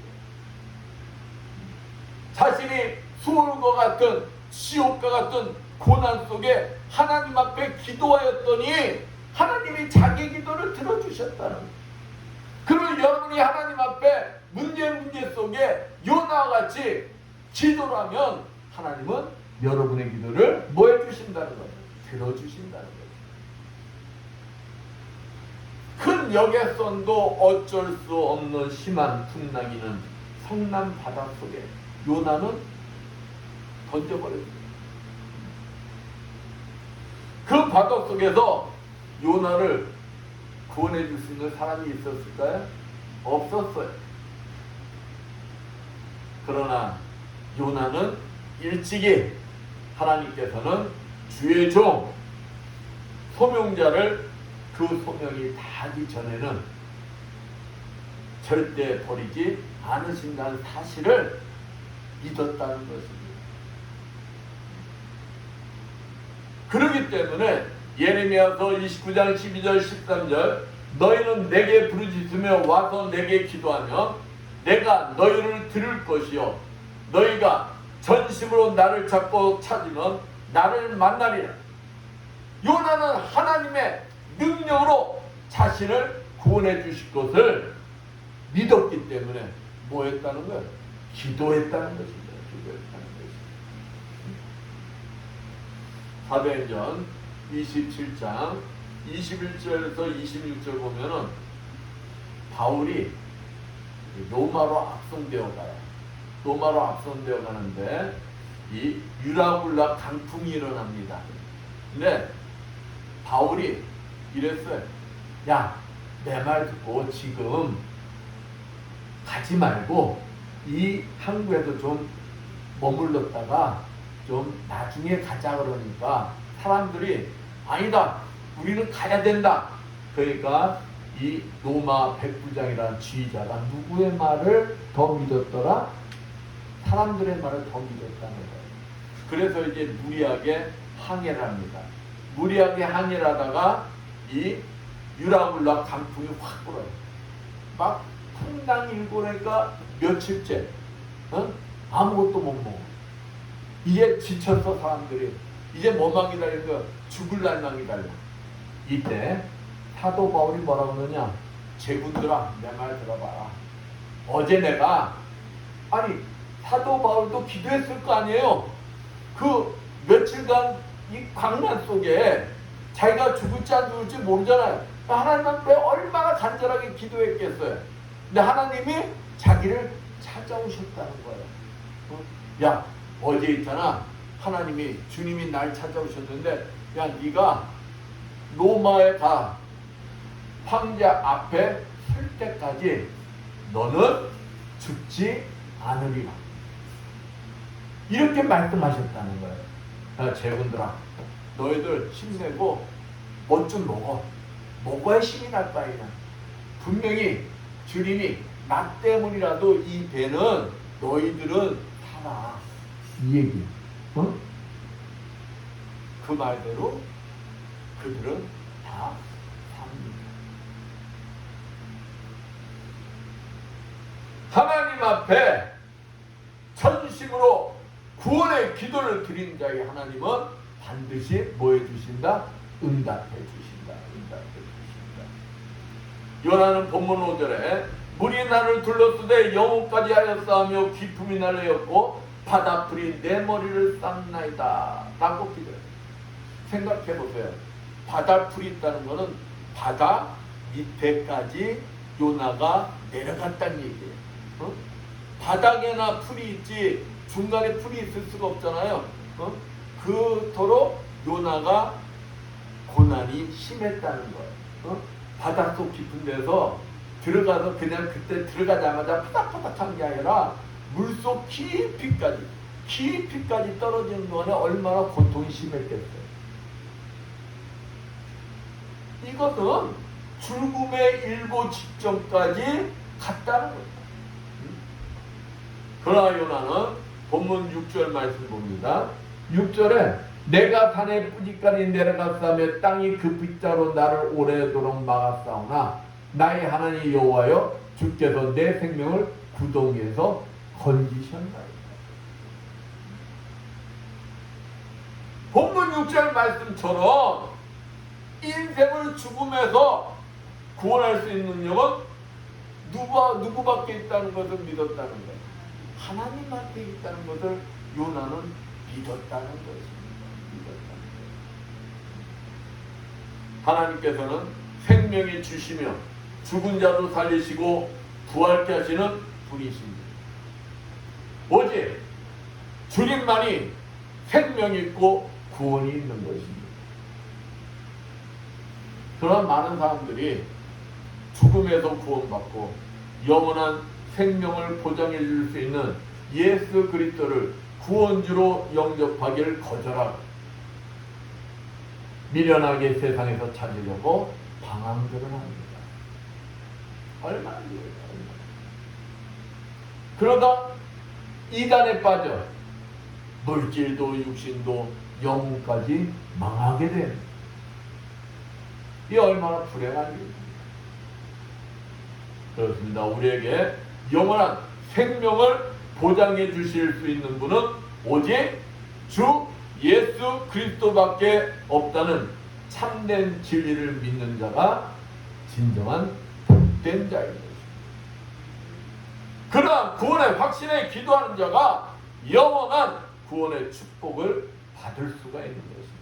자신이 수월과 같은 지옥과 같은 고난 속에 하나님 앞에 기도하였더니 하나님이 자기 기도를 들어주셨다는 거예요. 그러면 여러분이 하나님 앞에 문제 속에 요나와 같이 기도를 하면 하나님은 여러분의 기도를 뭐 해주신다는 거예요? 들어주신다는 거예요. 큰 역에선도 어쩔 수 없는 심한 풍랑이는 성난 바다 속에 요나는 던져버렸습니다. 그 바다 속에서 요나를 구원해 줄 수 있는 사람이 있었을까요? 없었어요. 그러나 요나는 일찍이 하나님께서는 주의 종 소명자를 그 소명이 다하기 전에는 절대 버리지 않으신다는 사실을 믿었다는 것입니다. 그렇기 때문에 예레미야서 29장 12절 13절 너희는 내게 부르짖으며 와서 내게 기도하면 내가 너희를 들을 것이요 너희가 전심으로 나를 찾고 찾으면 나를 만나리라. 요나는 하나님의 능력으로 자신을 구원해 주실 것을 믿었기 때문에 뭐 했다는 거예요? 기도했다는 것입니다. 기도했다는 것입니다. 사도행전 27장 21절에서 26절 보면은 바울이 로마로 압송되어 가요. 로마로 압송되어 가는데 이 유라굴라 강풍이 일어납니다. 근데 바울이 이랬어요. 야, 내 말 듣고 지금 가지 말고 이 항구에서 좀 머물렀다가 좀 나중에 가자 그러니까 사람들이 아니다, 우리는 가야 된다. 그러니까 이 로마 백부장이라는 지휘자가 누구의 말을 더 믿었더라? 사람들의 말을 더 믿었다는 거예요. 그래서 이제 무리하게 항해를 합니다. 무리하게 항해를 하다가 이 유라굴라 강풍이 확 불어요. 막 풍랑이 일고 나니까 며칠째 아무것도 못 먹어. 이제 지쳤어 사람들이. 이제 뭐만 기다리는 거야? 죽을 날만 기다려. 이때 사도 바울이 뭐라고 그러냐? 제군들아 내 말 들어봐라. 어제 내가 아니 사도 바울도 기도했을 거 아니에요. 그 며칠간 이 광란 속에 자기가 죽을지 안 죽을지 모르잖아요. 하나님 앞에 얼마나 간절하게 기도했겠어요. 근데 하나님이 자기를 찾아오셨다는 거예요. 야, 어제 있잖아. 하나님이 주님이 날 찾아오셨는데 야, 네가 로마에 가 황제 앞에 설 때까지 너는 죽지 않으리라. 이렇게 말씀하셨다는 거예요. 야, 제군들아, 너희들 힘내고 뭐 좀 먹어. 먹어야 힘이 날 바에는 분명히 주님이 나 때문이라도 이 배는 너희들은 살아. 이 얘기. 어? 그 말대로 그들은 다 삽니다. 하나님 앞에 전심으로 구원의 기도를 드린 자에게 하나님은 반드시 뭐 해주신다? 응답해 주신다. 응답해 주신다. 요나는 본문 5절에 물이 나를 둘러쓰되 영혼까지 하였사하며 기품이 날려였고 바다풀이 내 머리를 쌌나이다. 라고 기도해요. 생각해보세요. 바다풀이 있다는 것은 바다 밑에까지 요나가 내려갔다는 얘기예요. 어? 바닥에나 풀이 있지 중간에 풀이 있을 수가 없잖아요. 어? 그토록 요나가 고난이 심했다는 거예요. 어? 바닷속 깊은 데서 들어가서 그냥 그때 들어가자마자 파닥파닥한 게 아니라 물속 깊이까지 떨어지는 동안에 얼마나 고통이 심했겠어요. 이것은 죽음의 일보 직전까지 갔다는 거예요. 그러나 요나는 본문 6절 말씀 봅니다. 6절에 내가 산의 뿌리까지 내려갔사며 땅이 그 빗자로 나를 오래도록 막았사오나 나의 하나님 여호와여 주께서 내 생명을 구덩이에서 건지셨나이다. 본문 6절 말씀처럼 인생을 죽음에서 구원할 수 있는 능력은 누구밖에 있다는 것을 믿었다는 거예요. 하나님한테 있다는 것을 요나는 믿었다는 것입니다. 하나님께서는 생명이 주시며 죽은 자도 살리시고 부활케 하시는 분이십니다. 오직 주님만이 생명이 있고 구원이 있는 것입니다. 그런 많은 사람들이 죽음에서 구원받고 영원한 생명을 보장해 줄 수 있는 예수 그리스도를 구원주로 영접하기를 거절하고 미련하게 세상에서 찾으려고 방황들을 합니다. 얼마나 그러다 이단에 빠져 물질도 육신도 영혼까지 망하게 됩니다. 이 얼마나 불행한 일입니까? 그렇습니다. 우리에게 영원한 생명을 보장해 주실 수 있는 분은 오직 주 예수 그리스도밖에 없다는 참된 진리를 믿는 자가 진정한 복된 자인 것입니다. 그러한 구원의 확신에 기도하는 자가 영원한 구원의 축복을 받을 수가 있는 것입니다.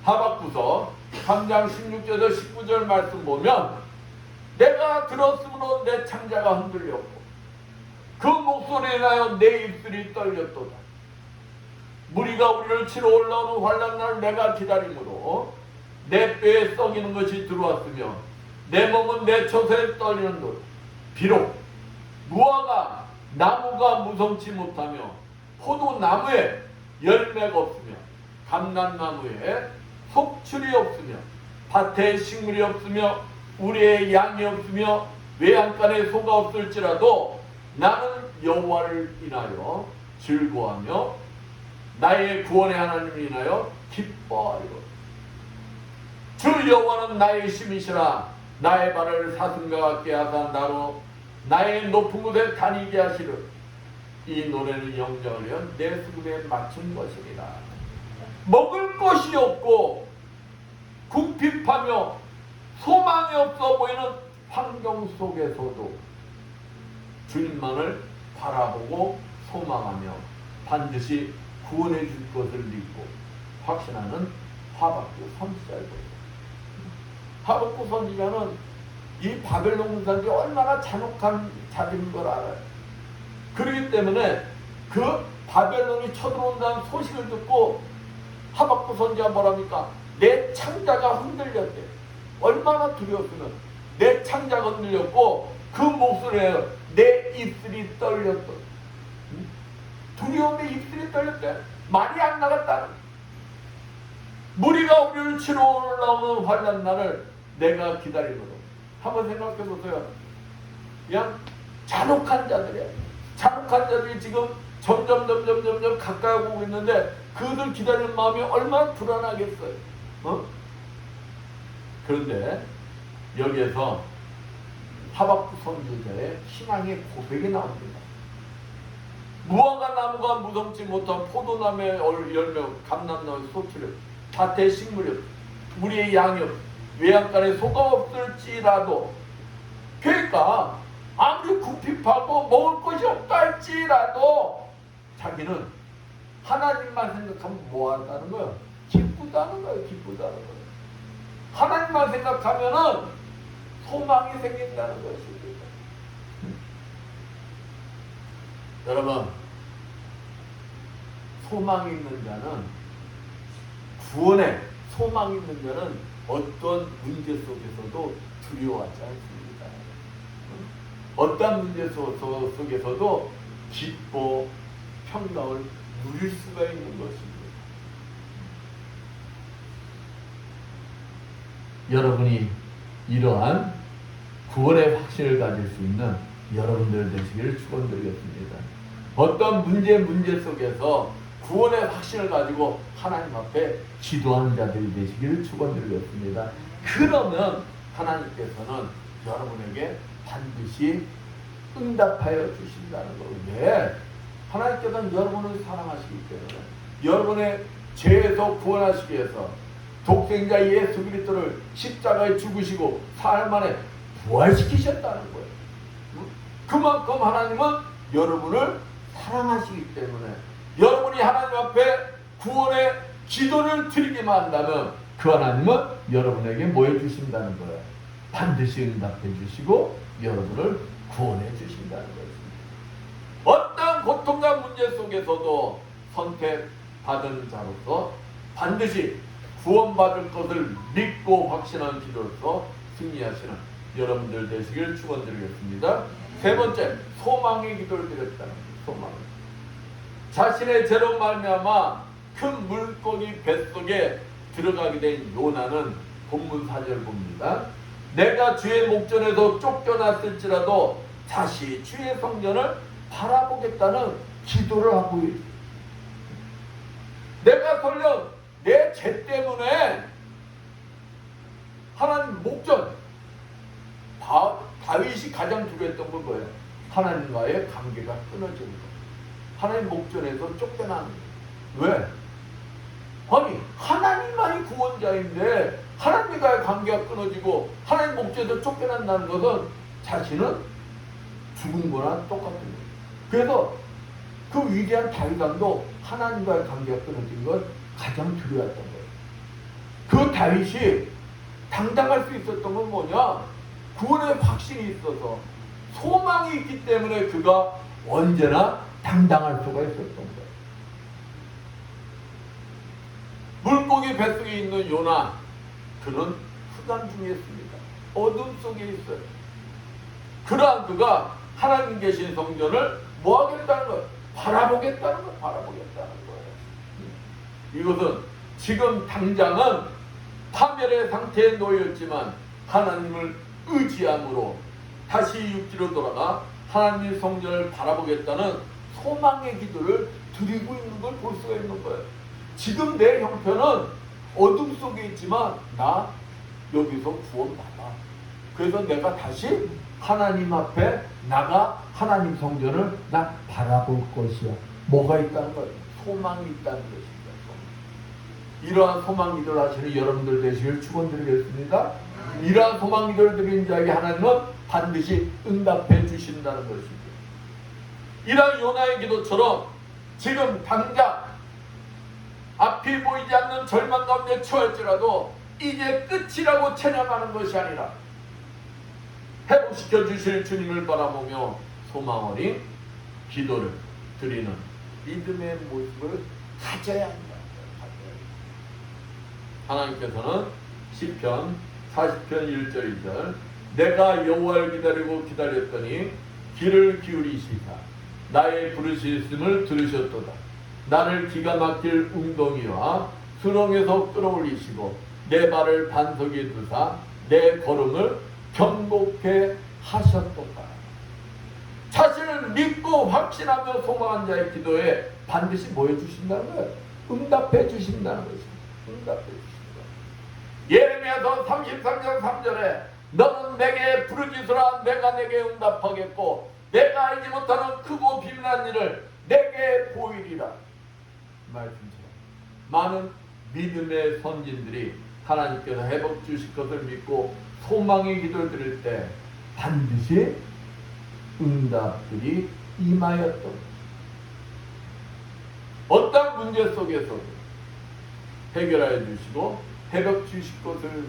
하박구서 3장 16절에서 19절 말씀 보면 내가 들었으므로 내 창자가 흔들렸고 그 목소리에 인하여 내 입술이 떨렸도다. 무리가 우리를 치러 올라오는 환난날을 내가 기다림으로 내 뼈에 썩이는 것이 들어왔으며 내 몸은 내 처소에 떨리는도다. 비록 무화과 나무가 무성치 못하며 포도나무에 열매가 없으며 감람나무에 속출이 없으며 밭에 식물이 없으며 우리의 양이 없으며 외양간에 소가 없을지라도 나는 여호와를 인하여 즐거워하며 나의 구원의 하나님을 인하여 기뻐하리로다. 주 여호와는 나의 힘이시라. 나의 발을 사슴과 같게 하사 나로 나의 높은 곳에 다니게 하시를. 이 노래는 영정하려 내 수금에 맞춘 것이니라. 먹을 것이 없고 궁핍하며 소망이 없어 보이는 환경 속에서도 주님만을 바라보고 소망하며 반드시 구원해 줄 것을 믿고 확신하는 하박국 선지자입니다. 하박국 선지자는 이 바벨론 군사들이 얼마나 잔혹한 자들인 걸 알아요. 그렇기 때문에 그 바벨론이 쳐들어온다는 소식을 듣고 하박국 선지자가 뭐랍니까? 내 창자가 흔들렸대. 얼마나 두려웠으면 내 창자가 흔들렸고 그 목소리에 내 입술이 떨렸다. 두려움에 입술이 떨렸대. 말이 안 나갔다. 무리가 우리를 치러 올라오는 환난 날을 내가 기다리거든. 한번 생각해 보세요. 그냥 잔혹한 자들이야. 잔혹한 자들이 지금 점점 가까이 오고 있는데 그들 기다리는 마음이 얼마나 불안하겠어요. 그런데 여기에서 하박국 선지자의 신앙의 고백이 나옵니다. 무화과 나무가 무성치 못한 포도나무의 열매, 감람나무의 소출력, 밭의 식물력, 우리의 양육, 외양간에 소가 없을지라도, 그러니까 아무리 궁핍하고 먹을 것이 없다 할지라도 자기는 하나님만 생각하면 뭐한다는 거예요? 기쁘다는 거예요. 기쁘다는 거예요. 하나님만 생각하면은 소망이 생긴다는 것입니다. 여러분, 소망이 있는 자는, 구원에 소망이 있는 자는 어떤 문제 속에서도 두려워하지 않습니다. 어떤 문제 속에서도 기뻐 평강을 누릴 수가 있는 것입니다. 여러분이 이러한 구원의 확신을 가질 수 있는 여러분들 되시기를 축원드리겠습니다. 어떤 문제 속에서 구원의 확신을 가지고 하나님 앞에 기도하는 자들이 되시기를 축원드리겠습니다. 그러면 하나님께서는 여러분에게 반드시 응답하여 주신다는 거예요. 왜? 하나님께서는 여러분을 사랑하시기 때문에, 여러분의 죄에서 구원하시기 위해서 독생자 예수 그리스도를 십자가에 죽으시고 사흘 만에 부활시키셨다는 거예요. 그만큼 하나님은 여러분을 사랑하시기 때문에 여러분이 하나님 앞에 구원의 기도를 드리기만 한다면 그 하나님은 여러분에게 뭐 해주신다는 거예요? 반드시 응답해 주시고 여러분을 구원해 주신다는 것입니다. 어떤 고통과 문제 속에서도 선택받은 자로서 반드시 구원받을 것을 믿고 확신하는 기도로서 승리하시는 여러분들 되시길 축원드리겠습니다. 세 번째, 소망의 기도를 드렸다는 거예요. 소망. 자신의 죄로 말미암아 큰 물고기 뱃속에 들어가게 된 요나는 본문 4절 봅니다. 내가 주의 목전에서 쫓겨났을지라도 다시 주의 성전을 바라보겠다는 기도를 하고 있습니다. 내가 설령 내 죄 때문에 하나님 목전, 다윗이 가장 두려웠던 건 뭐예요? 하나님과의 관계가 끊어지는 거예요. 하나님 목전에서 쫓겨나는 거예요. 왜? 아니 하나님만이 구원자인데 하나님과의 관계가 끊어지고 하나님 목전에서 쫓겨난다는 것은 자신은 죽은 거나 똑같은 거예요. 그래서 그 위대한 다윗왕도 하나님과의 관계가 끊어진 걸 가장 두려웠던 거예요. 그 다윗이 당당할 수 있었던 건 뭐냐? 구원의 확신이 있어서 소망이 있기 때문에 그가 언제나 당당할 수가 있었던 거예요. 물고기 뱃속에 있는 요나, 그는 흑암 중에 있습니다. 어둠 속에 있어요. 그러한 그가 하나님 계신 성전을 뭐 하겠다는 거예요? 바라보겠다는 거예요. 바라보겠다는 거예요. 이것은 지금 당장은 파멸의 상태에 놓였지만 하나님을 의지함으로 다시 육지로 돌아가 하나님의 성전을 바라보겠다는 소망의 기도를 드리고 있는 걸 볼 수가 있는 거예요. 지금 내 형편은 어둠 속에 있지만 나 여기서 구원받아. 그래서 내가 다시 하나님 앞에 나가 하나님 성전을 나 바라볼 것이야. 뭐가 있다는 거예요? 소망이 있다는 것입니다. 이러한 소망 기도를 하시는 여러분들 되시길 축원드리겠습니다. 이러한 소망 기도를 드리는 자에게 하나님은 반드시 응답해 주신다는 것입니다. 이러한 요나의 기도처럼 지금 당장 앞이 보이지 않는 절망 가운데 처할지라도 이제 끝이라고 체념하는 것이 아니라 회복시켜 주실 주님을 바라보며 소망 어린 기도를 드리는 믿음의 모습을 가져야 한다. 하나님께서는 시편 40편 1절 2절 내가 여호와를 기다리고 기다렸더니 귀를 기울이시사 나의 부르짖음을 들으셨도다. 나를 기가 막힐 웅덩이와 수렁에서 끌어올리시고 내 발을 반석에 두사 내 걸음을 경복해 하셨도다. 믿고 확신하며 소망한 자의 기도에 반드시 뭐 해주신다는 거예요? 응답해 주신다는 것입니다. 응답해 주신다. 예레미야서 33장 3절에 너는 내게 부르짖으라 내가 내게 응답하겠고 내가 알지 못하는 크고 비밀한 일을 내게 보이리라. 말씀처럼 많은 믿음의 선진들이 하나님께서 회복 주실 것을 믿고 소망의 기도를 드릴 때 반드시 응답들이 임하였던 어떤 문제 속에서도 해결하여 주시고 회복 주실 것을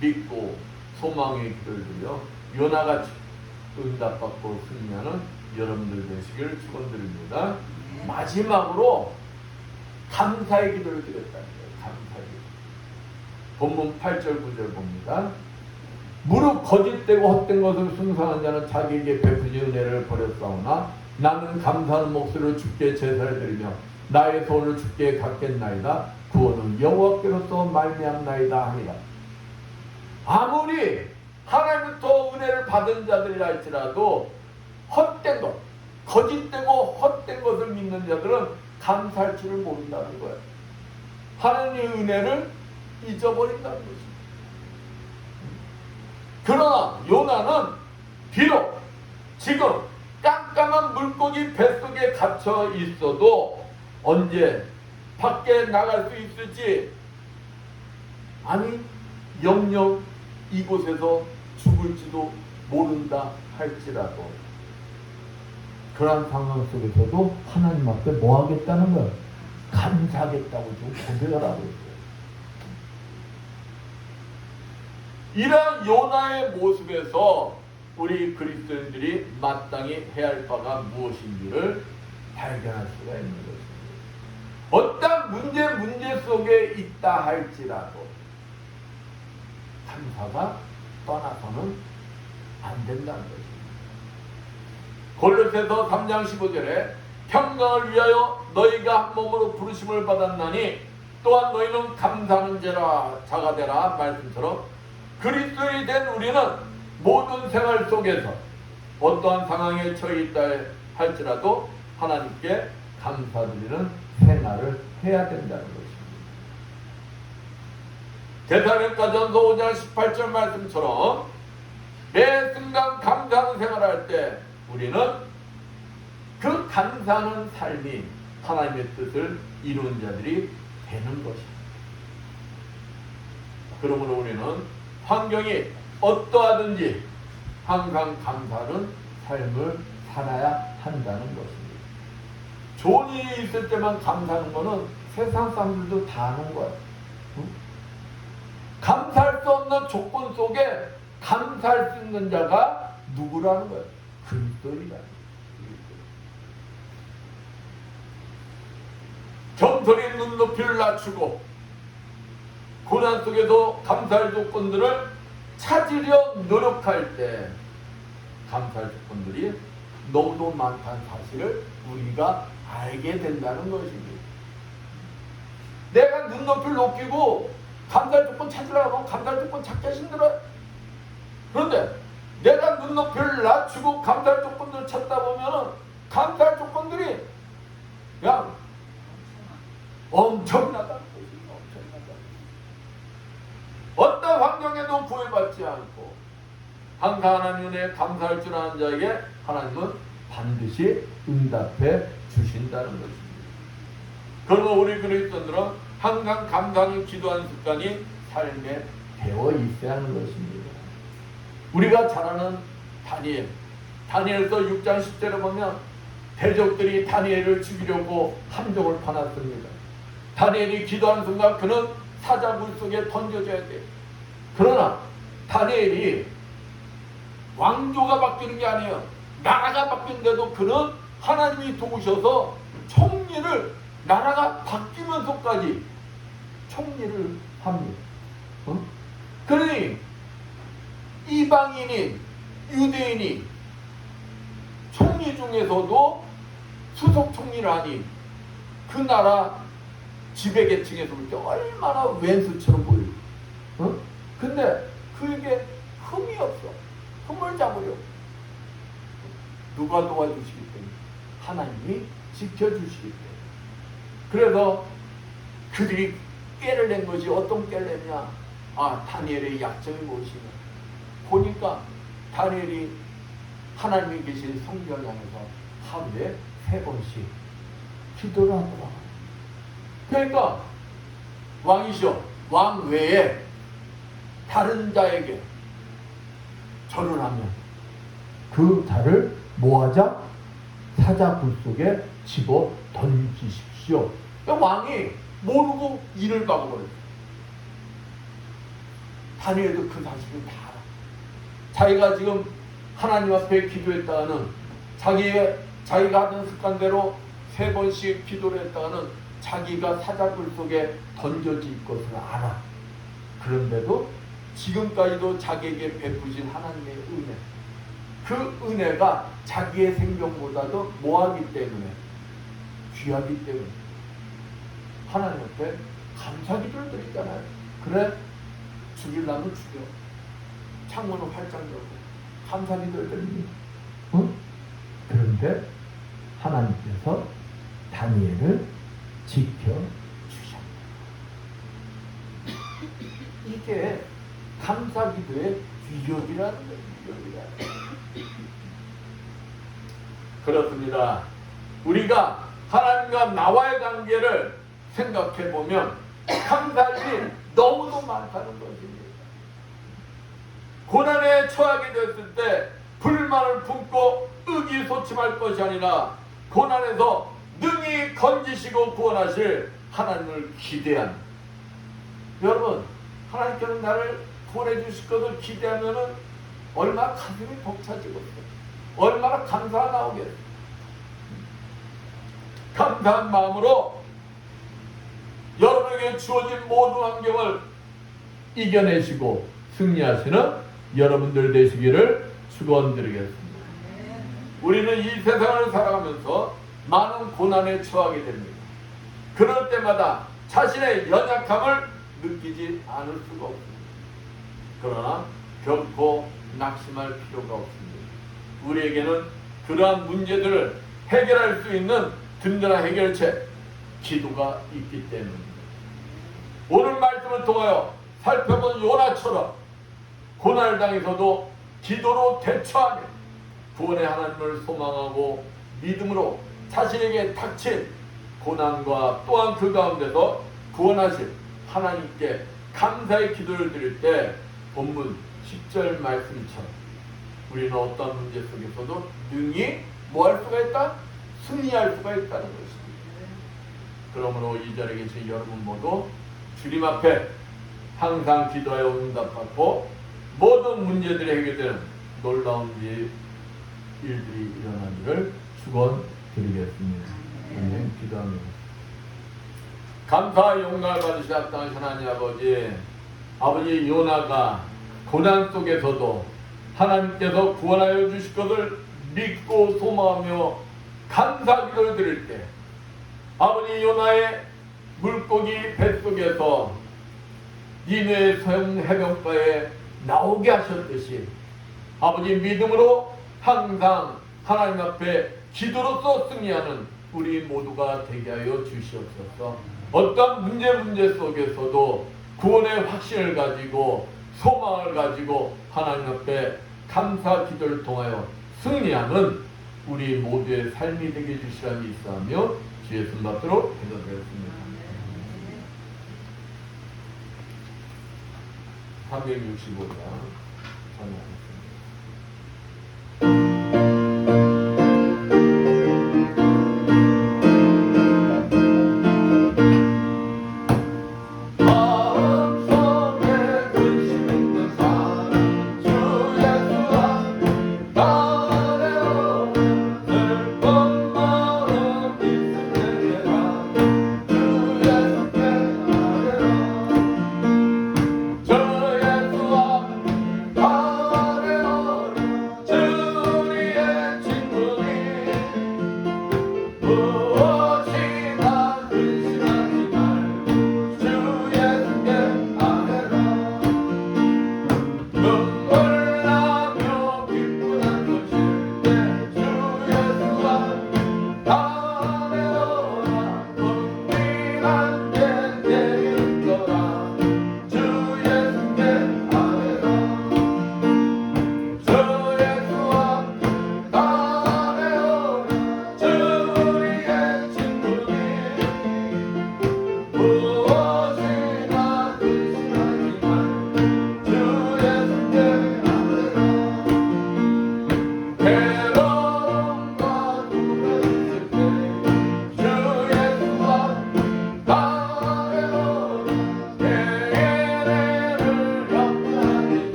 믿고 소망의 기도를 드려 요나같이 응답받고 승리하는 여러분들 되시길 축원드립니다. 마지막으로 감사의 기도를 드렸다는 거예요. 감사의 기도. 본문 8절 9절 봅니다. 무릇 거짓되고 헛된 것을 숭상한 자는 자기에게 베푸신 은혜를 버렸사오나 나는 감사하는 목소리로 주께 제사를 드리며 나의 소원을 주께 갖겠나이다. 구원은 여호와께로서 말미암나이다 하니라. 아무리 하나님부터 은혜를 받은 자들이라 할지라도 헛된 것, 거짓되고 헛된 것을 믿는 자들은 감사할 줄을 모른다는 거예요. 하나님의 은혜를 잊어버린다는 것입니다. 그러나 요나는 비록 지금 깜깜한 물고기 뱃속에 갇혀 있어도 언제 밖에 나갈 수 있을지, 아니 영영 이곳에서 죽을지도 모른다 할지라도 그러한 상황 속에서도 하나님 앞에 뭐 하겠다는 거예요? 감사하겠다고 좀 고백을 하고 있어요. 이러한 요나의 모습에서 우리 그리스도인들이 마땅히 해야 할 바가 무엇인지를 발견할 수가 있는 것입니다. 어떤 문제 속에 있다 할지라도 감사가 떠나서는 안 된다는 것입니다. 골로새서 3장 15절에 평강을 위하여 너희가 한 몸으로 부르심을 받았나니 또한 너희는 감사하는 자가 되라 말씀처럼 그리스도인이 된 우리는 모든 생활 속에서 어떠한 상황에 처해 있다 할지라도 하나님께 감사드리는 생활을 해야 된다는 것입니다. 데살로니가전서 5장 18절 말씀처럼 매 순간 감사하는 생활을 할 때 우리는 그 감사하는 삶이 하나님의 뜻을 이루는 자들이 되는 것입니다. 그러므로 우리는 환경이 어떠하든지 항상 감사하는 삶을 살아야 한다는 것입니다. 좋은 일이 있을 때만 감사하는 것은 세상 사람들도 다 하는 거예요. 감사할 수 없는 조건 속에 감사할 수 있는 자가 누구라는 거예요? 그리스도이다. 정털이 눈높이를 낮추고 고난 속에서 감사할 조건들을 찾으려 노력할 때 감사할 조건들이 너무도 많다는 사실을 우리가 알게 된다는 것입니다. 내가 눈높이를 높이고 감사할 조건 찾으려고 하면 감사할 조건 찾기 힘들어요. 그런데 내가 눈높이를 낮추고 감사할 조건들을 찾다 보면 감사할 조건들이 그냥 엄청나다는 것입니다. 엄청나다. 어떤 환경에도 구애받지 않고 항상 하나님 은혜에 감사할 줄 아는 자에게 하나님은 반드시 응답해 주신다는 것입니다. 그러면 우리 그리스도인들은 항상 감사하는 기도하는 습관이 삶에 되어 있어야 하는 것입니다. 우리가 잘 아는 다니엘서 6장 10절에 보면 대적들이 다니엘을 죽이려고 함정을 파놨습니다. 다니엘이 기도하는 순간 그는 사자굴 속에 던져져야 돼요. 그러나 다니엘이 왕조가 바뀌는 게 아니에요. 나라가 바뀐데도 그는 하나님이 도우셔서 총리를 나라가 바뀌면서까지 총리를 합니다. 그러니 이방인인 유대인이 총리 중에서도 수석 총리를 하니 그 나라 지배계층에서 볼 때 얼마나 왼수처럼 보여요. 근데 그에게 흠이 없어. 흠을 잡으려고. 누가 도와주시기 때문에? 하나님이 지켜주시기 때문에. 그래서 그들이 깨를 낸 것이 어떤 깨를 냈냐? 다니엘의 약점이 무엇이냐? 보니까 다니엘이 하나님이 계신 성전을 향해서 하루에 3번씩 기도를 하더라. 그러니까 왕이죠. 왕 외에 다른 자에게 절을 하면 그 자를 뭐하자? 사자굴 속에 집어 던지십시오. 그러니까 왕이 모르고 일을 막아버렸어요. 다니엘도 그 사실을 다 알아. 자기가 지금 하나님 앞에 기도했다가는 자기가 하던 습관대로 3번씩 기도를 했다가는 자기가 사자굴 속에 던져질 것을 알아. 그런데도 지금까지도 자기에게 베푸신 하나님의 은혜, 그 은혜가 자기의 생명보다도 뭐하기 때문에? 귀하기 때문에 하나님 앞에 감사기도를 드리잖아요. 그래, 죽이려면 죽여. 창문을 활짝 열고 감사기도를 드립니다. 그런데 하나님께서 다니엘을 지켜주셨다. 이게 감사기도의 위력이라는 거예요. 그렇습니다. 우리가 하나님과 나와의 관계를 생각해 보면 감사할 일이 너무도 많다는 것입니다. 고난에 처하게 되었을 때 불만을 품고 의기소침할 것이 아니라 고난에서 능히 건지시고 구원하실 하나님을 기대한, 여러분, 하나님께서 나를 구원해 주실 것을 기대하면 얼마나 가슴이 벅차지겠어요. 얼마나 감사가 나오겠어요. 감사한 마음으로 여러분에게 주어진 모든 환경을 이겨내시고 승리하시는 여러분들 되시기를 축원드리겠습니다. 우리는 이 세상을 살아가면서 많은 고난에 처하게 됩니다. 그럴 때마다 자신의 연약함을 느끼지 않을 수가 없습니다. 그러나 결코 낙심할 필요가 없습니다. 우리에게는 그러한 문제들을 해결할 수 있는 든든한 해결책, 기도가 있기 때문입니다. 오늘 말씀을 통하여 살펴본 요나처럼 고난을 당해서도 기도로 대처하며 구원의 하나님을 소망하고 믿음으로 자신에게 닥친 고난과 또한 그 가운데서 구원하실 하나님께 감사의 기도를 드릴 때 본문 10절 말씀처럼 우리는 어떤 문제 속에서도 능히 뭐 할 수가 있다? 승리할 수가 있다는 것입니다. 그러므로 이 자리에 계신 여러분 모두 주님 앞에 항상 기도하여 응답받고 모든 문제들이 해결되는 놀라운 일들이 일어나기를 축원드리겠습니다. 아멘. 기도합니다. 감사와 영광을 받으신 합당하신 하나님 아버지, 요나가 고난 속에서도 하나님께서 구원하여 주실 것을 믿고 소망하며 감사 기도를 드릴 때 아버지, 요나의 물고기 뱃속에서 니네 성 해변가에 나오게 하셨듯이 아버지, 믿음으로 항상 하나님 앞에 기도로서 승리하는 우리 모두가 되게 하여 주시옵소서. 어떤 문제 속에서도 구원의 확신을 가지고 소망을 가지고 하나님 앞에 감사 기도를 통하여 승리하는 우리 모두의 삶이 되게 주시라 믿사하며 주의 손 받도록 기도드렸습니다. 365장 전하겠습니다. 저 예수와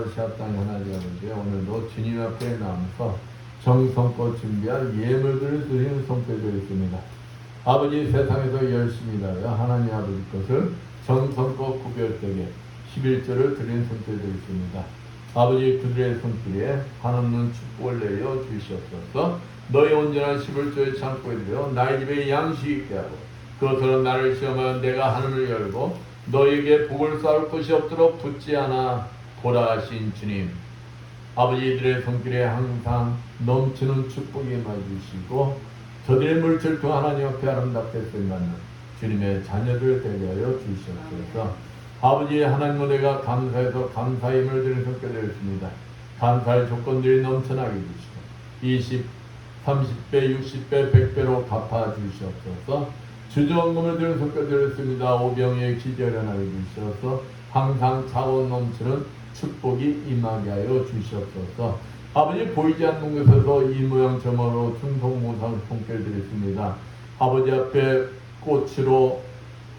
것이 합당히 하나님 아버지, 오늘도 주님 앞에 나와서 정성껏 준비한 예물들을 드리는 손길도 있습니다. 아버지, 세상에서 열심히 일하여 하나님 아버지 것을 정성껏 구별되게 11조를 드리는 손길도 있습니다. 아버지, 그들의 손길에 한없는 축복을 내려 주시옵소서. 너희 온전한 11조의 창고에 들여 나의 집에 양식이 있게 하고 그것으로 나를 시험하여 내가 하늘을 열고 너희에게 복을 쌓을 것이 없도록 붙지 않아 보라 하신 주님, 아버지, 이들의 손길에 항상 넘치는 축복이 임해주시고 저들의 물질 중 하나님 앞에 아름답게 쓰임받는 주님의 자녀들 되게 하여 주시옵소서. 아버지, 하나님, 내가 감사해서 감사의 힘을 드리는 손길 되었습니다. 감사의 조건들이 넘쳐나게 주시고 20, 30배, 60배, 100배로 갚아주시옵소서. 주저원금을 드리는 손길 되었습니다. 오병이의 기절연하게 주시옵소서. 항상 자원 넘치는 축복이 임하게 하여 주시옵소서. 아버지, 보이지 않는 곳에서 이 모양 저모로 충성무상 손길 드렸습니다. 아버지 앞에 꽃으로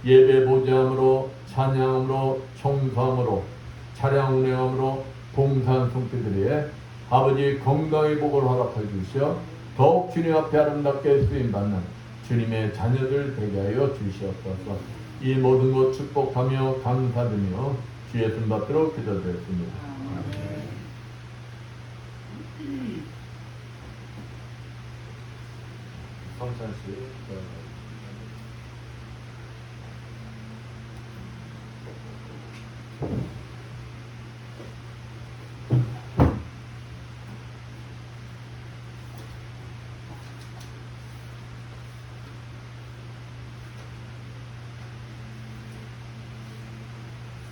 예배 보좌함으로 찬양함으로 총사함으로 차량 운행함으로 봉사한 손길들에 아버지 건강의 복을 허락해 주시어 더욱 주님 앞에 아름답게 쓰임받는 주님의 자녀들 되게 하여 주시옵소서. 이 모든 것 축복하며 감사드리며 주의 씀 받도록 기도드렸습니다. 성찬씨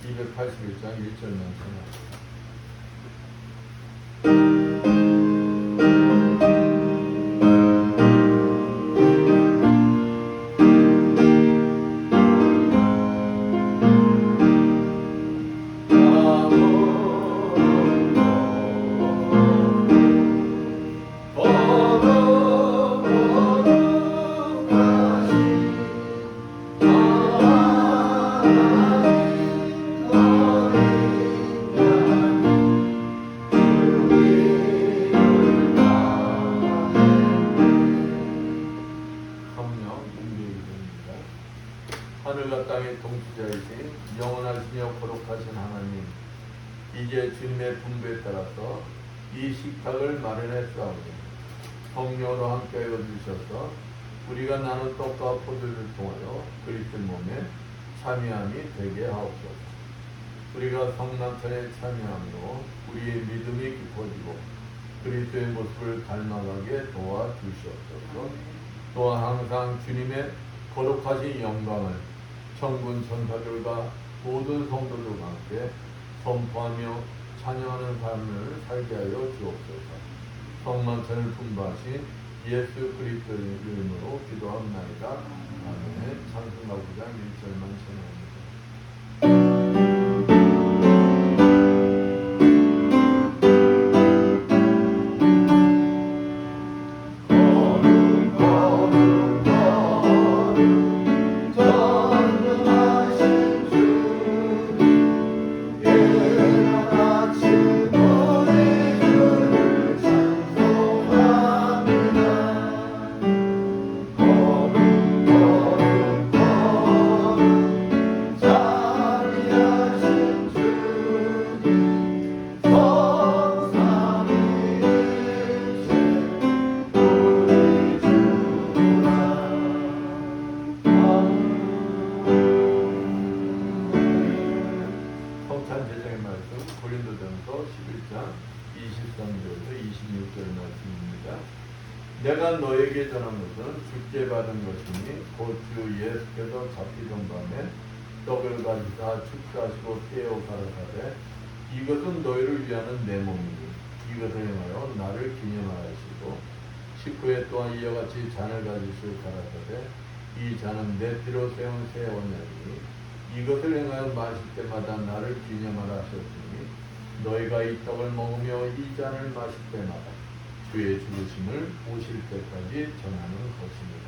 281장 1절만 생각합니다. 하늘과 땅의 동수자이신 영원하시며 거룩하신 하나님, 이제 주님의 분부에 따라서 이 식탁을 마련해 주옵소서. 성령으로 함께하여 주셔서 우리가 나눈 떡과 포도를 통하여 그리스도 몸에 참여함이 되게 하옵소서. 우리가 성남천에 참여함으로 우리의 믿음이 깊어지고 그리스도의 모습을 닮아가게 도와주시옵소서. 또한 항상 주님의 거룩하신 영광을 천군 천사들과 모든 성도들과 함께 선포하며 찬양하는 삶을 살게 하여 주옵소서. 성만찬을 분부하신 예수 그리스도의 이름으로 기도합나이다. 아멘. 찬송가 9장 1절만 찬양합니다. 내가 너에게 전한 것은 주께 받은 것이니 곧 주 예수께서 잡히던 밤에 떡을 가지사 축사하시고 떼어 가라사대 이것은 너희를 위하는 내 몸이니 이것을 행하여 나를 기념하시고 식후에 또한 이와 같이 잔을 가지시고 가라사대 이 잔은 내 피로 세운 새 언약이니 이것을 행하여 마실 때마다 나를 기념하라 하셨으니 너희가 이 떡을 먹으며 이 잔을 마실 때마다 주의 죽으심을 오실 때까지 전하는 것입니다.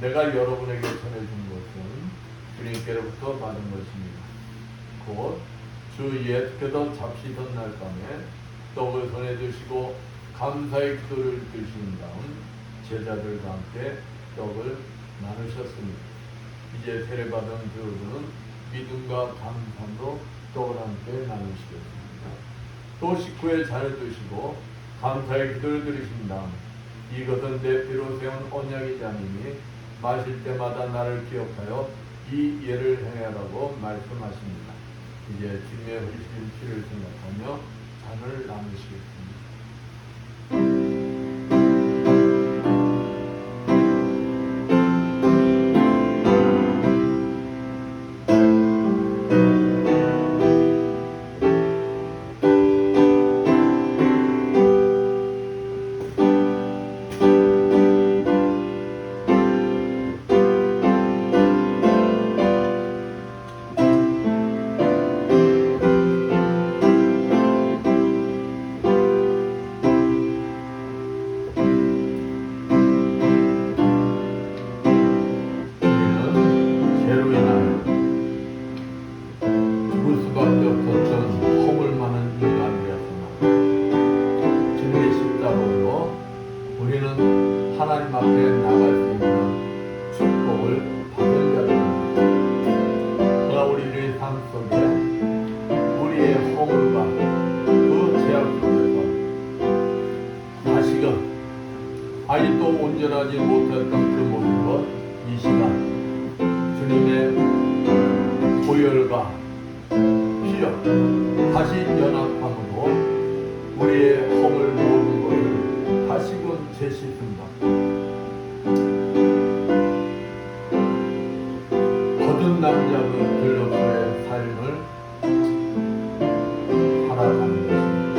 내가 여러분에게 전해준 것은 주님께로부터 받은 것입니다. 곧 주 예수께서 잡시던 날 밤에 떡을 손에 드시고 감사의 기도를 드신 다음 제자들과 함께 떡을 나누셨습니다. 이제 세례받은 저들은 믿음과 감사로 떡을 함께 나누시겠습니다. 또 식후에 잔을 드시고 감사의 기도를 드리신 다음 이것은 내 피로 세운 언약의 잔이니 마실 때마다 나를 기억하여 이 예를 행하라고 말씀하십니다. 이제 주님의 흘리신 피를 생각하며 잔을 나누시겠습니다. 하나님 앞에 나갈 수 있는 축복을 받은 자들입니다. 그러나 우리의 삶 속에 우리의 허물과 그 죄악 속에서 다시금 아직도 온전하지 못했던 그 모든 것 이 시간 주님의 보혈과 피로 다시 연합함으로 우리의 허물 모든 것을 다시금 재씻음과 거듭난 자들로서의 삶을 살아가는 것입니다.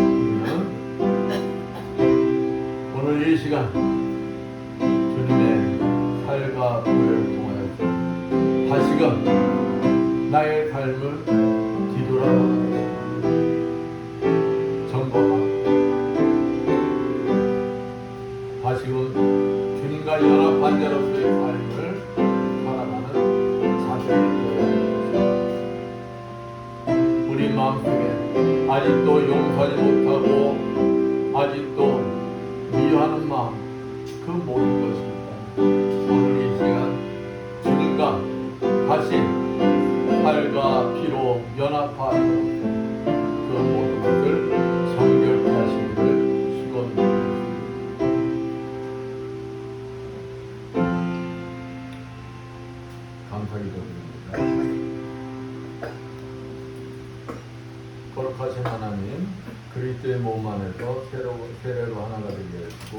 우리는 오늘 이 시간 주님의 살과 보혈을 통하여서 다시금 나의 삶을 뒤돌아보는 다시금 주님과 연합한 자로서의 삶을 살아가는 자들이 되어야 우리 마음속에 아직도 용서하지 못하고 아직도 미워하는 마음 그 모든 것이 있다. 오늘 이 시간 주님과 다시 살과 피로 연합하는 그 모든 것을 정결케 하시기를 축원드립니다. 감사기도드립니다. 거룩하신 하나님, 그리스도의 몸 안에서 세례로 하나가 되게 해주고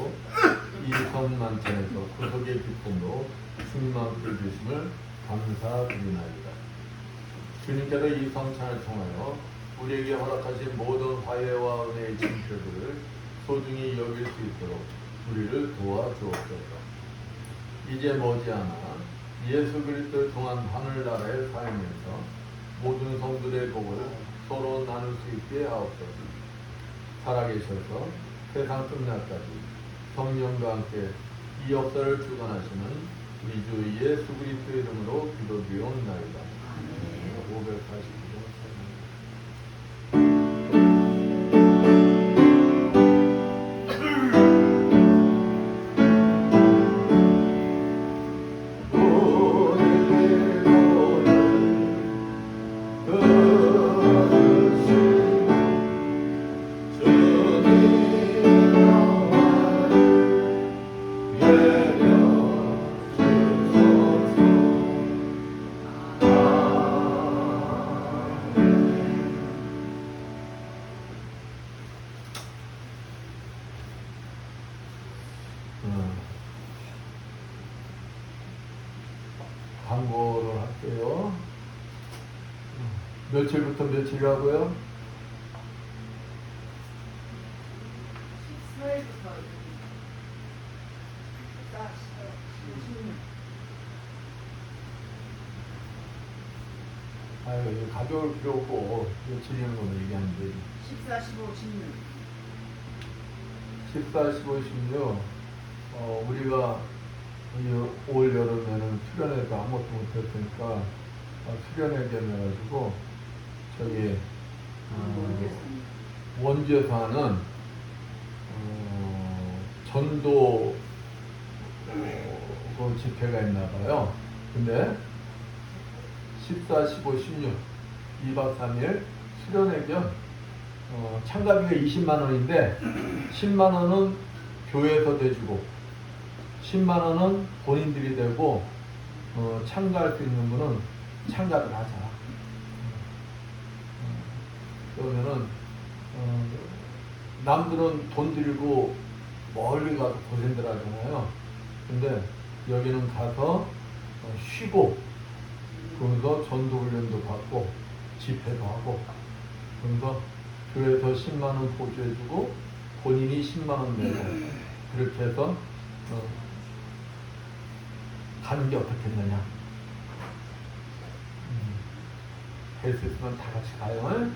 이 성만찬에서 구속의 기쁨으로 충만케 해주심을 감사드리나이다. 주님께서 이 성찬을 통하여 우리에게 허락하신 모든 화해와 은혜의 징표들을 소중히 여길 수 있도록 우리를 도와주옵소서. 이제 머지않아 예수 그리스도를 통한 하늘나라의 삶에서 모든 성도들의 복을 서로 나눌 수 있게 하옵소서. 살아계셔서 세상 끝날까지 성령과 함께 이 역사를 주관하시는 우리 주 예수 그리스도의 이름으로 기도드리옵나이다. 549번 광고를 할게요. 며칠부터 며칠이라고요? 14일부터 아유, 이거 가져올 필요 없고 며칠이라는 거는 얘기하는데 14, 15, 16 14, 15, 16 우리가 올 여름에는 수련회도 아무것도 못했으니까 수련회 겸해가지고 저기 원주에서 하는 전도 그 집회가 있나 봐요. 근데 14, 15, 16 2박 3일 수련회 겸 참가비가 20만 원인데 10만 원은 교회에서 대주고 10만 원은 본인들이 되고 참가할 수 있는 분은 참가를 하자. 그러면은 남들은 돈 들이고 멀리 가서 고생들 하잖아요. 근데 여기는 가서 쉬고 그러면서 전도훈련도 받고 집회도 하고 그러면서 교회에서 10만 원 보조해주고 본인이 10만 원 내고 그렇게 해서 가는 게 어떻겠느냐. 할 수 있으면 다 같이 가요.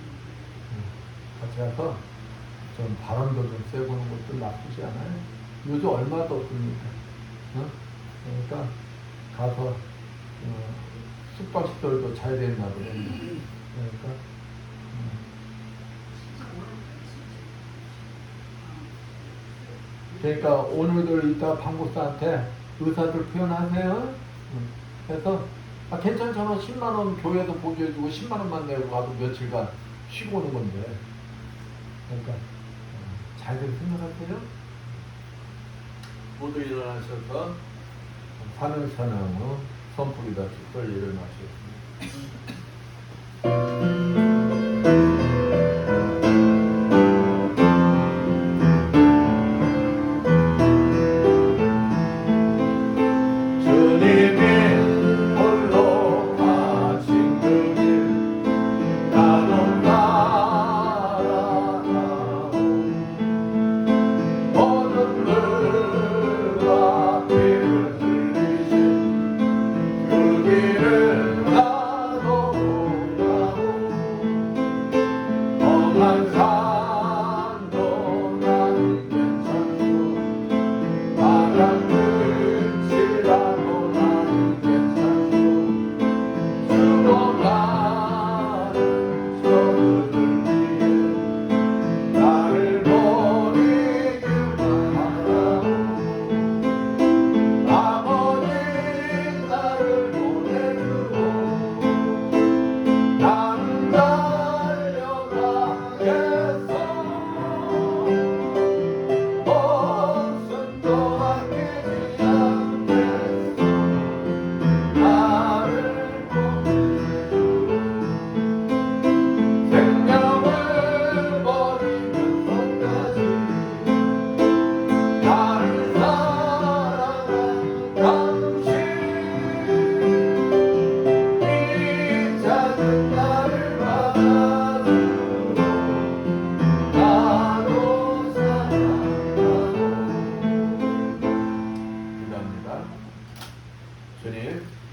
같이 가서 좀 바람도 좀 쐬보는 것도 나쁘지 않아요. 요즘 얼마 덥습니까? 그러니까 가서 숙박시설도 잘 됐나 보네. 그러니까 오늘들 이따 방국사한테 의사들 표현하세요. 그래서 괜찮잖아. 10만 원 교회에서 보조해주고 10만 원만 내고 가도 며칠간 쉬고 오는 건데. 그러니까 잘들 생각하세요. 모두 일어나셔서 사명사명으로 선풀이다 축설 예를 마시겠습니다.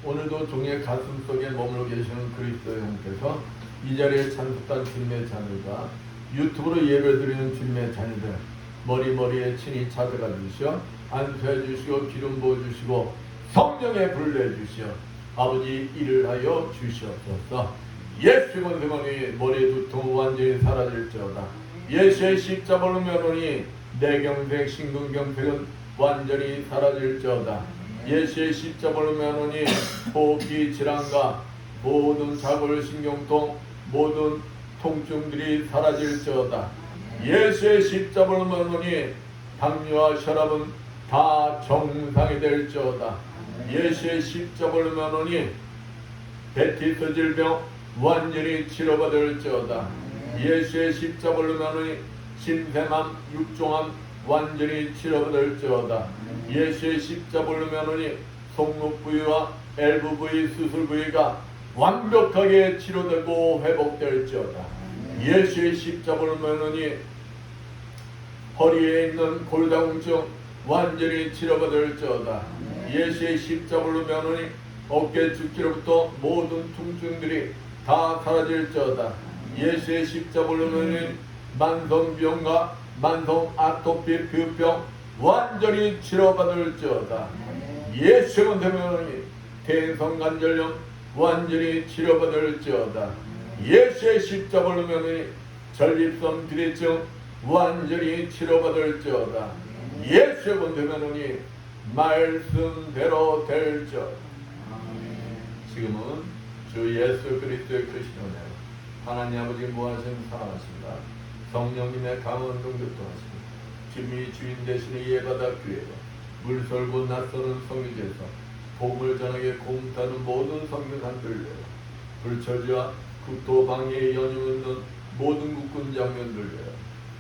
오늘도 종의 가슴 속에 머물러 계시는 그리스도의 형께서 이 자리에 참석한 주님의 자녀가 유튜브로 예배드리는 주님의 자녀들 머리머리에 친히 찾아가 주시어 안수해 주시고 기름 부어 주시고 성령에 불러 주시어 아버지 일을 하여 주시옵소서. 예수의 권세만이 머리의 두통 완전히 사라질지어다. 예수의 십자가로 면하니 내 경색 심근경색은 완전히 사라질지어다. 예수의 십자가로 면하니 호흡기 질환과 모든 자골 신경통 모든 통증들이 사라질지어다. 예수의 십자가로 면하니 당뇨와 혈압은 다 정상이 될지어다. 예수의 십자가로 면하니 베티스 질병 완전히 치료받을지어다. 예수의 십자가로 면하니 심폐암 육종암 완전히 치료받을지어다. 예수의 십자가로 면하니 속록 부위와 엘부 부위 수술 부위가 완벽하게 치료되고 회복될지어다. 예수의 십자가로 면하니 허리에 있는 골다공증 완전히 치료받을지어다. 예수의 십자가로 면하니 어깨 죽기로부터 모든 통증들이 다 사라질지어다. 예수의 십자가로 면하니 만성병과 만성 아토피 피부병 완전히 치료받을지어다. 예수의 권세면하니 대성관절염 완전히 치료받을지어다. 예수의 십자가로 면의 전립선 비대증 완전히 치료받을지어다. 예수의 본되면은 말씀대로 될지어다. 지금은 주 예수 그리스도의 크신 은혜, 하나님 아버지 무한하신 사랑하십니다. 성령님의 강원 동교통하시고 진미 주인 대신에 예받아 교회로 물설고 낯서는 성유제에서 복음을 전하게 공타는 모든 성교산들로 불처지와 국토 방해에 연이없는 모든 국군 장면들로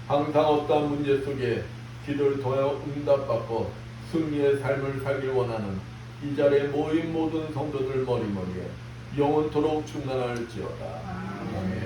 항상 어떠한 문제 속에 기도를 통하여 응답받고 승리의 삶을 살길 원하는 이 자리에 모인 모든 성도들 머리머리에 영원토록 충만할지어다. 아멘.